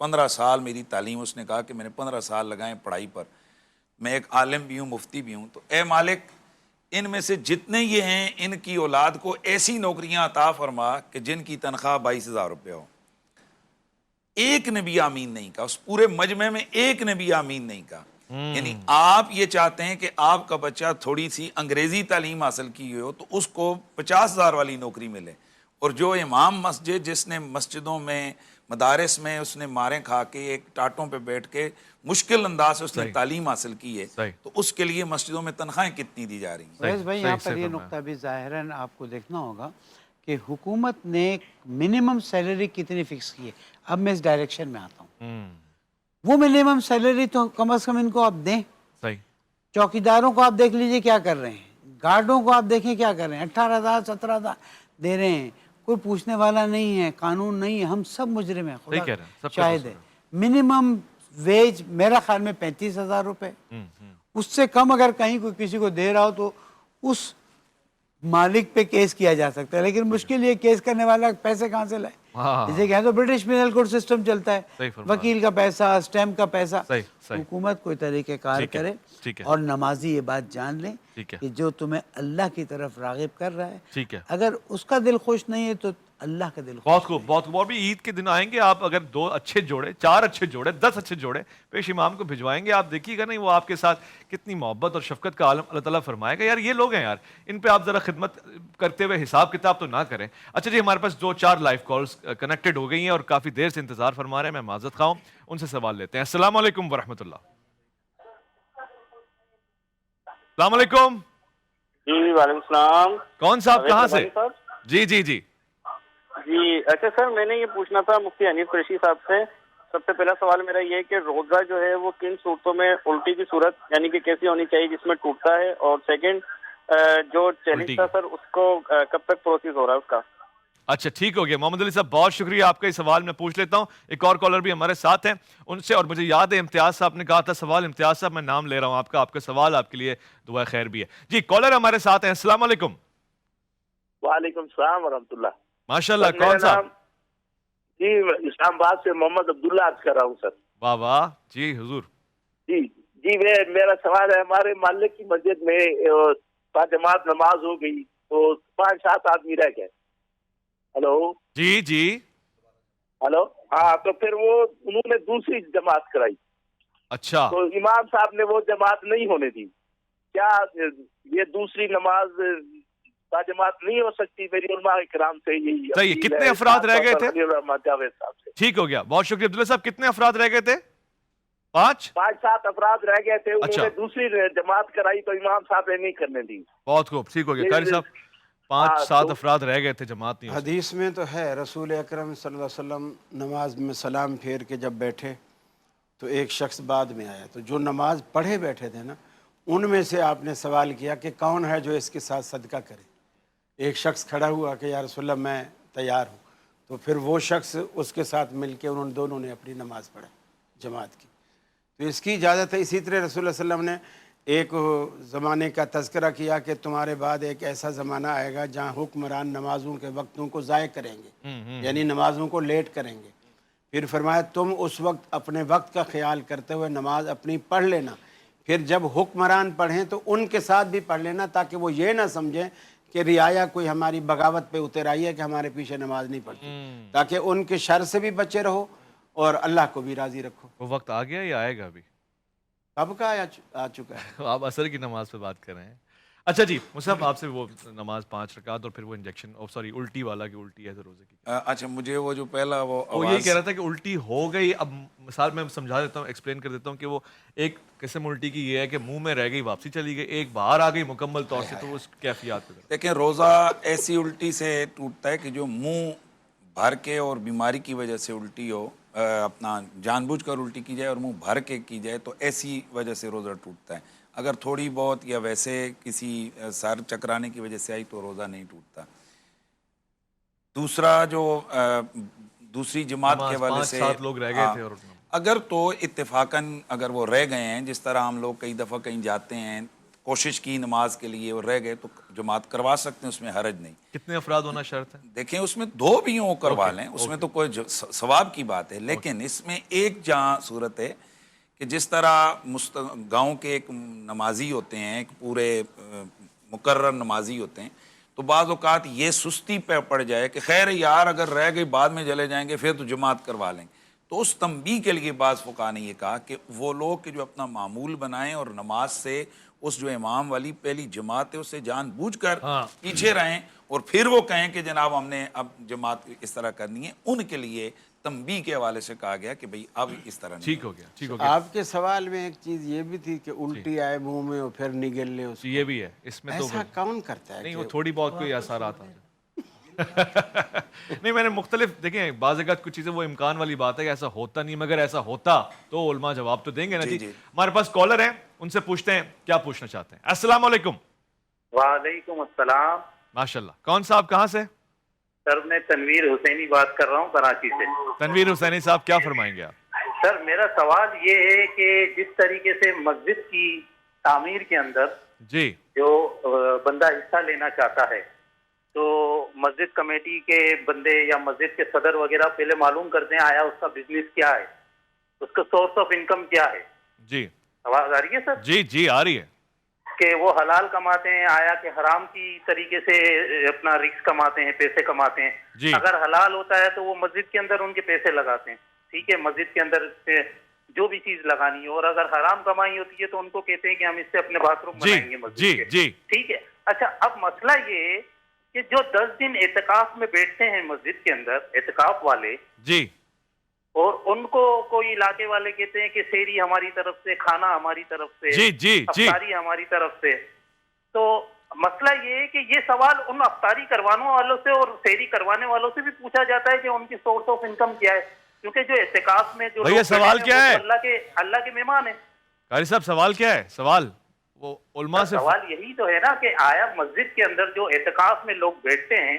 15 سال میری تعلیم, اس نے کہا کہ میں نے 15 سال لگائے پڑھائی پر, میں ایک عالم بھی ہوں, مفتی بھی ہوں, تو اے مالک ان میں سے جتنے یہ ہیں ان کی اولاد کو ایسی نوکریاں عطا فرما کہ جن کی تنخواہ 22,000 روپے ہو. ایک نے بھی آمین نہیں کہا, اس پورے مجمع میں ایک نے بھی آمین نہیں کہا. یعنی آپ یہ چاہتے ہیں کہ آپ کا بچہ تھوڑی سی انگریزی تعلیم حاصل کی ہو تو اس کو 50,000 والی نوکری ملے, اور جو امام مسجد جس نے مسجدوں میں مدارس میں اس نے ماریں کھا کے ایک ٹاٹوں پہ بیٹھ کے مشکل انداز سے اس نے تعلیم حاصل کی ہے, تو اس کے لیے مسجدوں میں تنخواہیں کتنی دی جا رہی ہیں؟ ویس بھائی یہاں پر یہ نقطہ بھی ظاہراً آپ کو دیکھنا ہوگا کہ حکومت نے منیمم سیلری کتنی فکس کی ہے. اب میں اس ڈائریکشن میں آتا ہوں, وہ منیمم سیلری تو کم از کم ان کو آپ دیں. چوکیداروں کو آپ دیکھ لیجئے کیا کر رہے ہیں, گارڈوں کو آپ دیکھیں کیا کر رہے ہیں, 18,000 17,000 دے رہے ہیں, کوئی پوچھنے والا نہیں ہے, قانون نہیں ہے, ہم سب مجرم ہیں, خدا شاہد ہے. منیمم ویج میرا خیال میں 35,000 روپے, اس سے کم اگر کہیں کوئی کسی کو دے رہا ہو تو اس مالک پہ کیس کیا جا سکتا ہے, لیکن مشکل یہ کیس کرنے والا پیسے کہاں سے لائے. جسے کہیں تو برٹش پینل کوڈ سسٹم چلتا ہے, وکیل کا پیسہ, اسٹیمپ کا پیسہ. حکومت کوئی طریقہ کار کرے اور نمازی یہ بات جان لیں کہ جو تمہیں اللہ کی طرف راغب کر رہا ہے, اگر اس کا دل خوش نہیں ہے تو اللہ کا دل خوش. بہت خوب, بہت خوب. اور بھی عید کے دن آئیں گے آپ, اگر 2 اچھے جوڑے, 4 اچھے جوڑے, 10 اچھے جوڑے پیش امام کو بھجوائیں گے, آپ دیکھیے گا نہیں وہ آپ کے ساتھ کتنی محبت اور شفقت کا عالم اللہ تعالیٰ فرمائے گا. یار یہ لوگ ہیں یار, ان پہ آپ ذرا خدمت کرتے ہوئے حساب کتاب تو نہ کریں. اچھا جی, ہمارے پاس 2-4 لائیو کالز کنیکٹڈ ہو گئی ہیں اور کافی دیر سے انتظار فرما رہے ہیں, میں معذرت خواہ ہوں, ان سے سوال لیتے ہیں. السلام علیکم ورحمۃ اللہ. السلام علیکم. جی وعلیکم السلام. کون صاحب کہاں سے؟ جی جی جی جی اچھا سر, میں نے یہ پوچھنا تھا مفتی حنیف قریشی صاحب سے. سب سے پہلا سوال میرا یہ ہے کہ روزہ جو ہے وہ کن صورتوں میں الٹی کی صورت یعنی کہ کیسی ہونی چاہیے جس میں ٹوٹتا ہے, اور سیکنڈ جو چیلنج تھا سر اس کو کب تک پروسیس ہو رہا ہے اس کا؟ اچھا ٹھیک ہو گیا محمد علی صاحب, بہت شکریہ آپ کا. یہ سوال میں پوچھ لیتا ہوں, ایک اور کالر بھی ہمارے ساتھ ہیں ان سے, اور مجھے یاد ہے امتیاز صاحب نے کہا تھا سوال. امتیاز صاحب میں نام لے رہا ہوں آپ کا سوال آپ کے لیے دعا خیر بھی ہے. جی کالر ہمارے ساتھ ہیں, السلام علیکم. وعلیکم السلام ورحمۃ اللہ. ماشاءاللہ, کون صاحب؟ جی اسلام آباد سے محمد عبداللہ عرض کر رہا ہوں سر. واہ واہ, جی حضور. جی میرا سوال ہے, ہمارے محلے کی مسجد میں جماعت نماز ہو گئی تو 5-7 آدمی رہ گئے. ہلو جی جی ہلو, ہاں, تو پھر وہ انہوں نے دوسری جماعت کرائی. اچھا, تو امام صاحب نے وہ جماعت نہیں ہونے دی. کیا یہ دوسری نماز جماعت نہیں ہو سکتی؟ میری علماء کرام سے یہی. صحیح. کتنے افراد رہ گئے تھے؟ صاحب سے. ٹھیک ہو گیا, بہت شکریہ. عبداللہ صاحب کتنے افراد رہ گئے تھے؟ 5-7 افراد رہ گئے تھے. انہوں نے دوسری جماعت کرائی تو امام صاحب نے نہیں کرنے دی. بہت خوب, ٹھیک ہو گیا. قاری صاحب 5-7 افراد رہ گئے تھے, جماعت نہیں. حدیث میں تو ہے رسول اکرم صلی اللہ علیہ وسلم نماز میں سلام پھیر کے جب بیٹھے تو ایک شخص بعد میں آیا, تو جو نماز پڑھے بیٹھے تھے نا ان میں سے آپ نے سوال کیا کہ کون ہے جو اس کے ساتھ صدقہ کرے. ایک شخص کھڑا ہوا کہ یا رسول اللہ میں تیار ہوں. تو پھر وہ شخص اس کے ساتھ مل کے انہوں دونوں نے اپنی نماز پڑھا جماعت کی. تو اس کی اجازت ہے. اسی طرح رسول اللہ صلی اللہ علیہ وسلم نے ایک زمانے کا تذکرہ کیا کہ تمہارے بعد ایک ایسا زمانہ آئے گا جہاں حکمران نمازوں کے وقتوں کو ضائع کریں گے, یعنی نمازوں کو لیٹ کریں گے. پھر فرمایا تم اس وقت اپنے وقت کا خیال کرتے ہوئے نماز اپنی پڑھ لینا, پھر جب حکمران پڑھیں تو ان کے ساتھ بھی پڑھ لینا, تاکہ وہ یہ نہ سمجھیں کہ رعایا کوئی ہماری بغاوت پہ اتر آئی ہے کہ ہمارے پیچھے نماز نہیں پڑھتی, تاکہ ان کے شر سے بھی بچے رہو اور اللہ کو بھی راضی رکھو. وہ وقت آ گیا یا آئے گا ابھی؟ کب کا آ چکا ہے. آپ عصر کی نماز پہ بات کر رہے ہیں. اچھا جی مصعب, آپ سے وہ نماز 5 رکعت اور پھر وہ انجیکشن سوری الٹی والا کہ الٹی ہے تو روزے کی. اچھا مجھے وہ جو پہلا وہ یہی کہہ رہا تھا کہ الٹی ہو گئی. اب مثال میں سمجھا دیتا ہوں, ایکسپلین کر دیتا ہوں کہ وہ ایک قسم الٹی کی یہ ہے کہ منہ میں رہ گئی واپسی چلی گئی, ایک باہر آ گئی مکمل طور سے, تو اس کیفیات پہ دیکھیں روزہ ایسی الٹی سے ٹوٹتا ہے کہ جو منہ بھر کے اور بیماری کی وجہ سے الٹی ہو, اپنا جان بوجھ کر الٹی کی جائے اور منہ بھر کے کی جائے تو ایسی وجہ سے روزہ ٹوٹتا ہے. اگر تھوڑی بہت یا ویسے کسی سر چکرانے کی وجہ سے آئی تو روزہ نہیں ٹوٹتا. دوسرا جو دوسری جماعت کے حوالے سے 5-7 لوگ رہ گئے تھے اور اگر تو اتفاقاً اگر وہ رہ گئے ہیں, جس طرح ہم لوگ کئی دفعہ کہیں جاتے ہیں کوشش کی نماز کے لیے اور رہ گئے, تو جماعت کروا سکتے ہیں, اس میں حرج نہیں. کتنے افراد ہونا شرط ہے؟ دیکھیں اس میں 2 بھی ہوں کروا لیں, اس میں تو کوئی ثواب کی بات ہے. لیکن اس میں ایک جہاں صورت ہے کہ جس طرح گاؤں کے ایک نمازی ہوتے ہیں, ایک پورے مقرر نمازی ہوتے ہیں, تو بعض اوقات یہ سستی پہ پڑ جائے کہ خیر یار اگر رہ گئی بعد میں چلے جائیں گے پھر تو جماعت کروا لیں گے. تو اس تنبیہ کے لیے بعض فقہا نے یہ کہا کہ وہ لوگ کہ جو اپنا معمول بنائیں اور نماز سے اس جو امام والی پہلی جماعت ہے اس سے جان بوجھ کر پیچھے رہیں اور پھر وہ کہیں کہ جناب ہم نے اب جماعت اس طرح کرنی ہے, ان کے لیے تنبیہ کے حوالے سے کہا گیا کہ بھئی اب اس طرح نہیں. ٹھیک ہو گیا, ٹھیک ہو گیا. آپ کے سوال میں ایک چیز یہ بھی تھی کہ الٹی آئے منہ میں اور پھر نگل لے اس کو, یہ بھی ہے اس میں. تو ایسا کون کرتا ہے؟ نہیں, وہ تھوڑی بہت کوئی اثرات آ نہیں, میں نے مختلف دیکھیں بعض اوقات کچھ چیزیں وہ امکان والی بات ہے کہ ایسا ہوتا نہیں, مگر ایسا ہوتا تو علماء جواب تو دیں گے نا. جی ہمارے پاس کالر ہیں, ان سے پوچھتے ہیں کیا پوچھنا چاہتے ہیں. السلام علیکم. وعلیکم السلام. ماشاءاللہ. کون صاحب کہاں سے؟ سر میں تنویر حسینی بات کر رہا ہوں کراچی سے. تنویر حسینی صاحب کیا فرمائیں گے آپ؟ سر میرا سوال یہ ہے کہ جس طریقے سے مسجد کی تعمیر کے اندر جی جو بندہ حصہ لینا چاہتا ہے تو مسجد کمیٹی کے بندے یا مسجد کے صدر وغیرہ پہلے معلوم کرتے ہیں آیا اس کا بزنس کیا ہے, اس کا سورس آف انکم کیا ہے. جی آواز آ رہی ہے سر؟ جی جی آ رہی ہے. کہ وہ حلال کماتے ہیں آیا کہ حرام کی طریقے سے اپنا رزق کماتے ہیں, پیسے کماتے ہیں. جی. اگر حلال ہوتا ہے تو وہ مسجد کے اندر ان کے پیسے لگاتے ہیں, ٹھیک ہے, مسجد کے اندر سے جو بھی چیز لگانی ہے. اور اگر حرام کمائی ہوتی ہے تو ان کو کہتے ہیں کہ ہم اس سے اپنے باتھ روم بنائیں گے مسجد کے. جی ٹھیک ہے. اچھا اب مسئلہ یہ ہے کہ جو 10 دن اعتکاف میں بیٹھتے ہیں مسجد کے اندر اعتکاف والے, جی, اور ان کو کوئی علاقے والے کہتے ہیں کہ سیری ہماری طرف سے, کھانا ہماری طرف سے, جی جی جی, افطاری ہماری طرف سے. تو مسئلہ یہ ہے کہ یہ سوال ان افطاری کروانے والوں سے اور سیری کروانے والوں سے بھی پوچھا جاتا ہے کہ ان کی سورس آف انکم کیا ہے, کیونکہ جو اعتکاف میں جو سوال کیا ہے, اللہ کے مہمان ہیں. قاری صاحب سوال کیا ہے؟ سوال وہ علماء سے سوال یہی تو ہے نا کہ آیا مسجد کے اندر جو اعتکاف میں لوگ بیٹھتے ہیں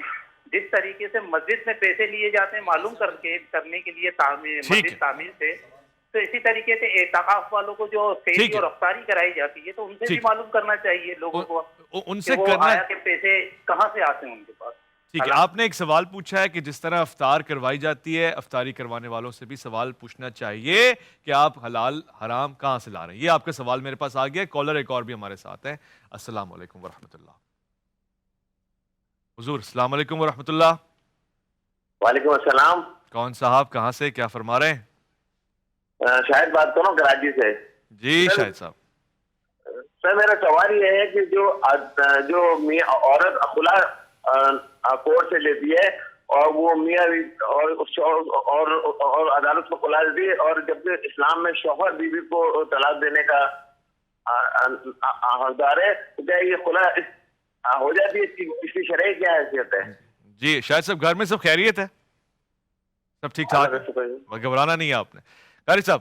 جس طریقے سے مسجد میں پیسے لیے جاتے ہیں معلوم کرنے کے لیے مسجد تعمیر سے, تو اسی طریقے سے اعتکاف والوں کو جو سیری اور افطاری کرائی جاتی ہے تو ان سے بھی معلوم کرنا چاہیے لوگوں کو ان سے آیا کہ پیسے کہاں سے آتے ہیں ان کے پاس. ٹھیک ہے, آپ نے ایک سوال پوچھا ہے کہ جس طرح افطار کروائی جاتی ہے افطاری کروانے والوں سے بھی سوال پوچھنا چاہیے کہ آپ حلال حرام کہاں سے لا رہے ہیں. یہ آپ کا سوال میرے پاس آ گیا. کالر ایک اور بھی ہمارے ساتھ ہیں. السلام علیکم ورحمۃ اللہ. حضور السلام علیکم ورحمۃ اللہ. وعلیکم السلام. کون صاحب کہاں سے کیا فرما رہے ہیں؟ شاہد بات کر رہا ہوں کراچی سے. جی شاہد صاحب. سر میرا سوال یہ ہے کہ جو عورت خلا کورٹ سے لیتی ہے اور وہ میاں اور عدالت کو خلا دیتی ہے, اور جب اسلام میں شوہر بیوی کو طلاق دینے کا حقدار ہے تو کیا یہ خلا ہو جاتی ہے؟ اس کی شرعی کیا حیثیت ہے؟ جی شاہد صاحب گھر میں سب خیریت ہے؟ سب ٹھیک ٹھاک ہے؟ گھبرانا نہیں ہے آپ نے. قاری صاحب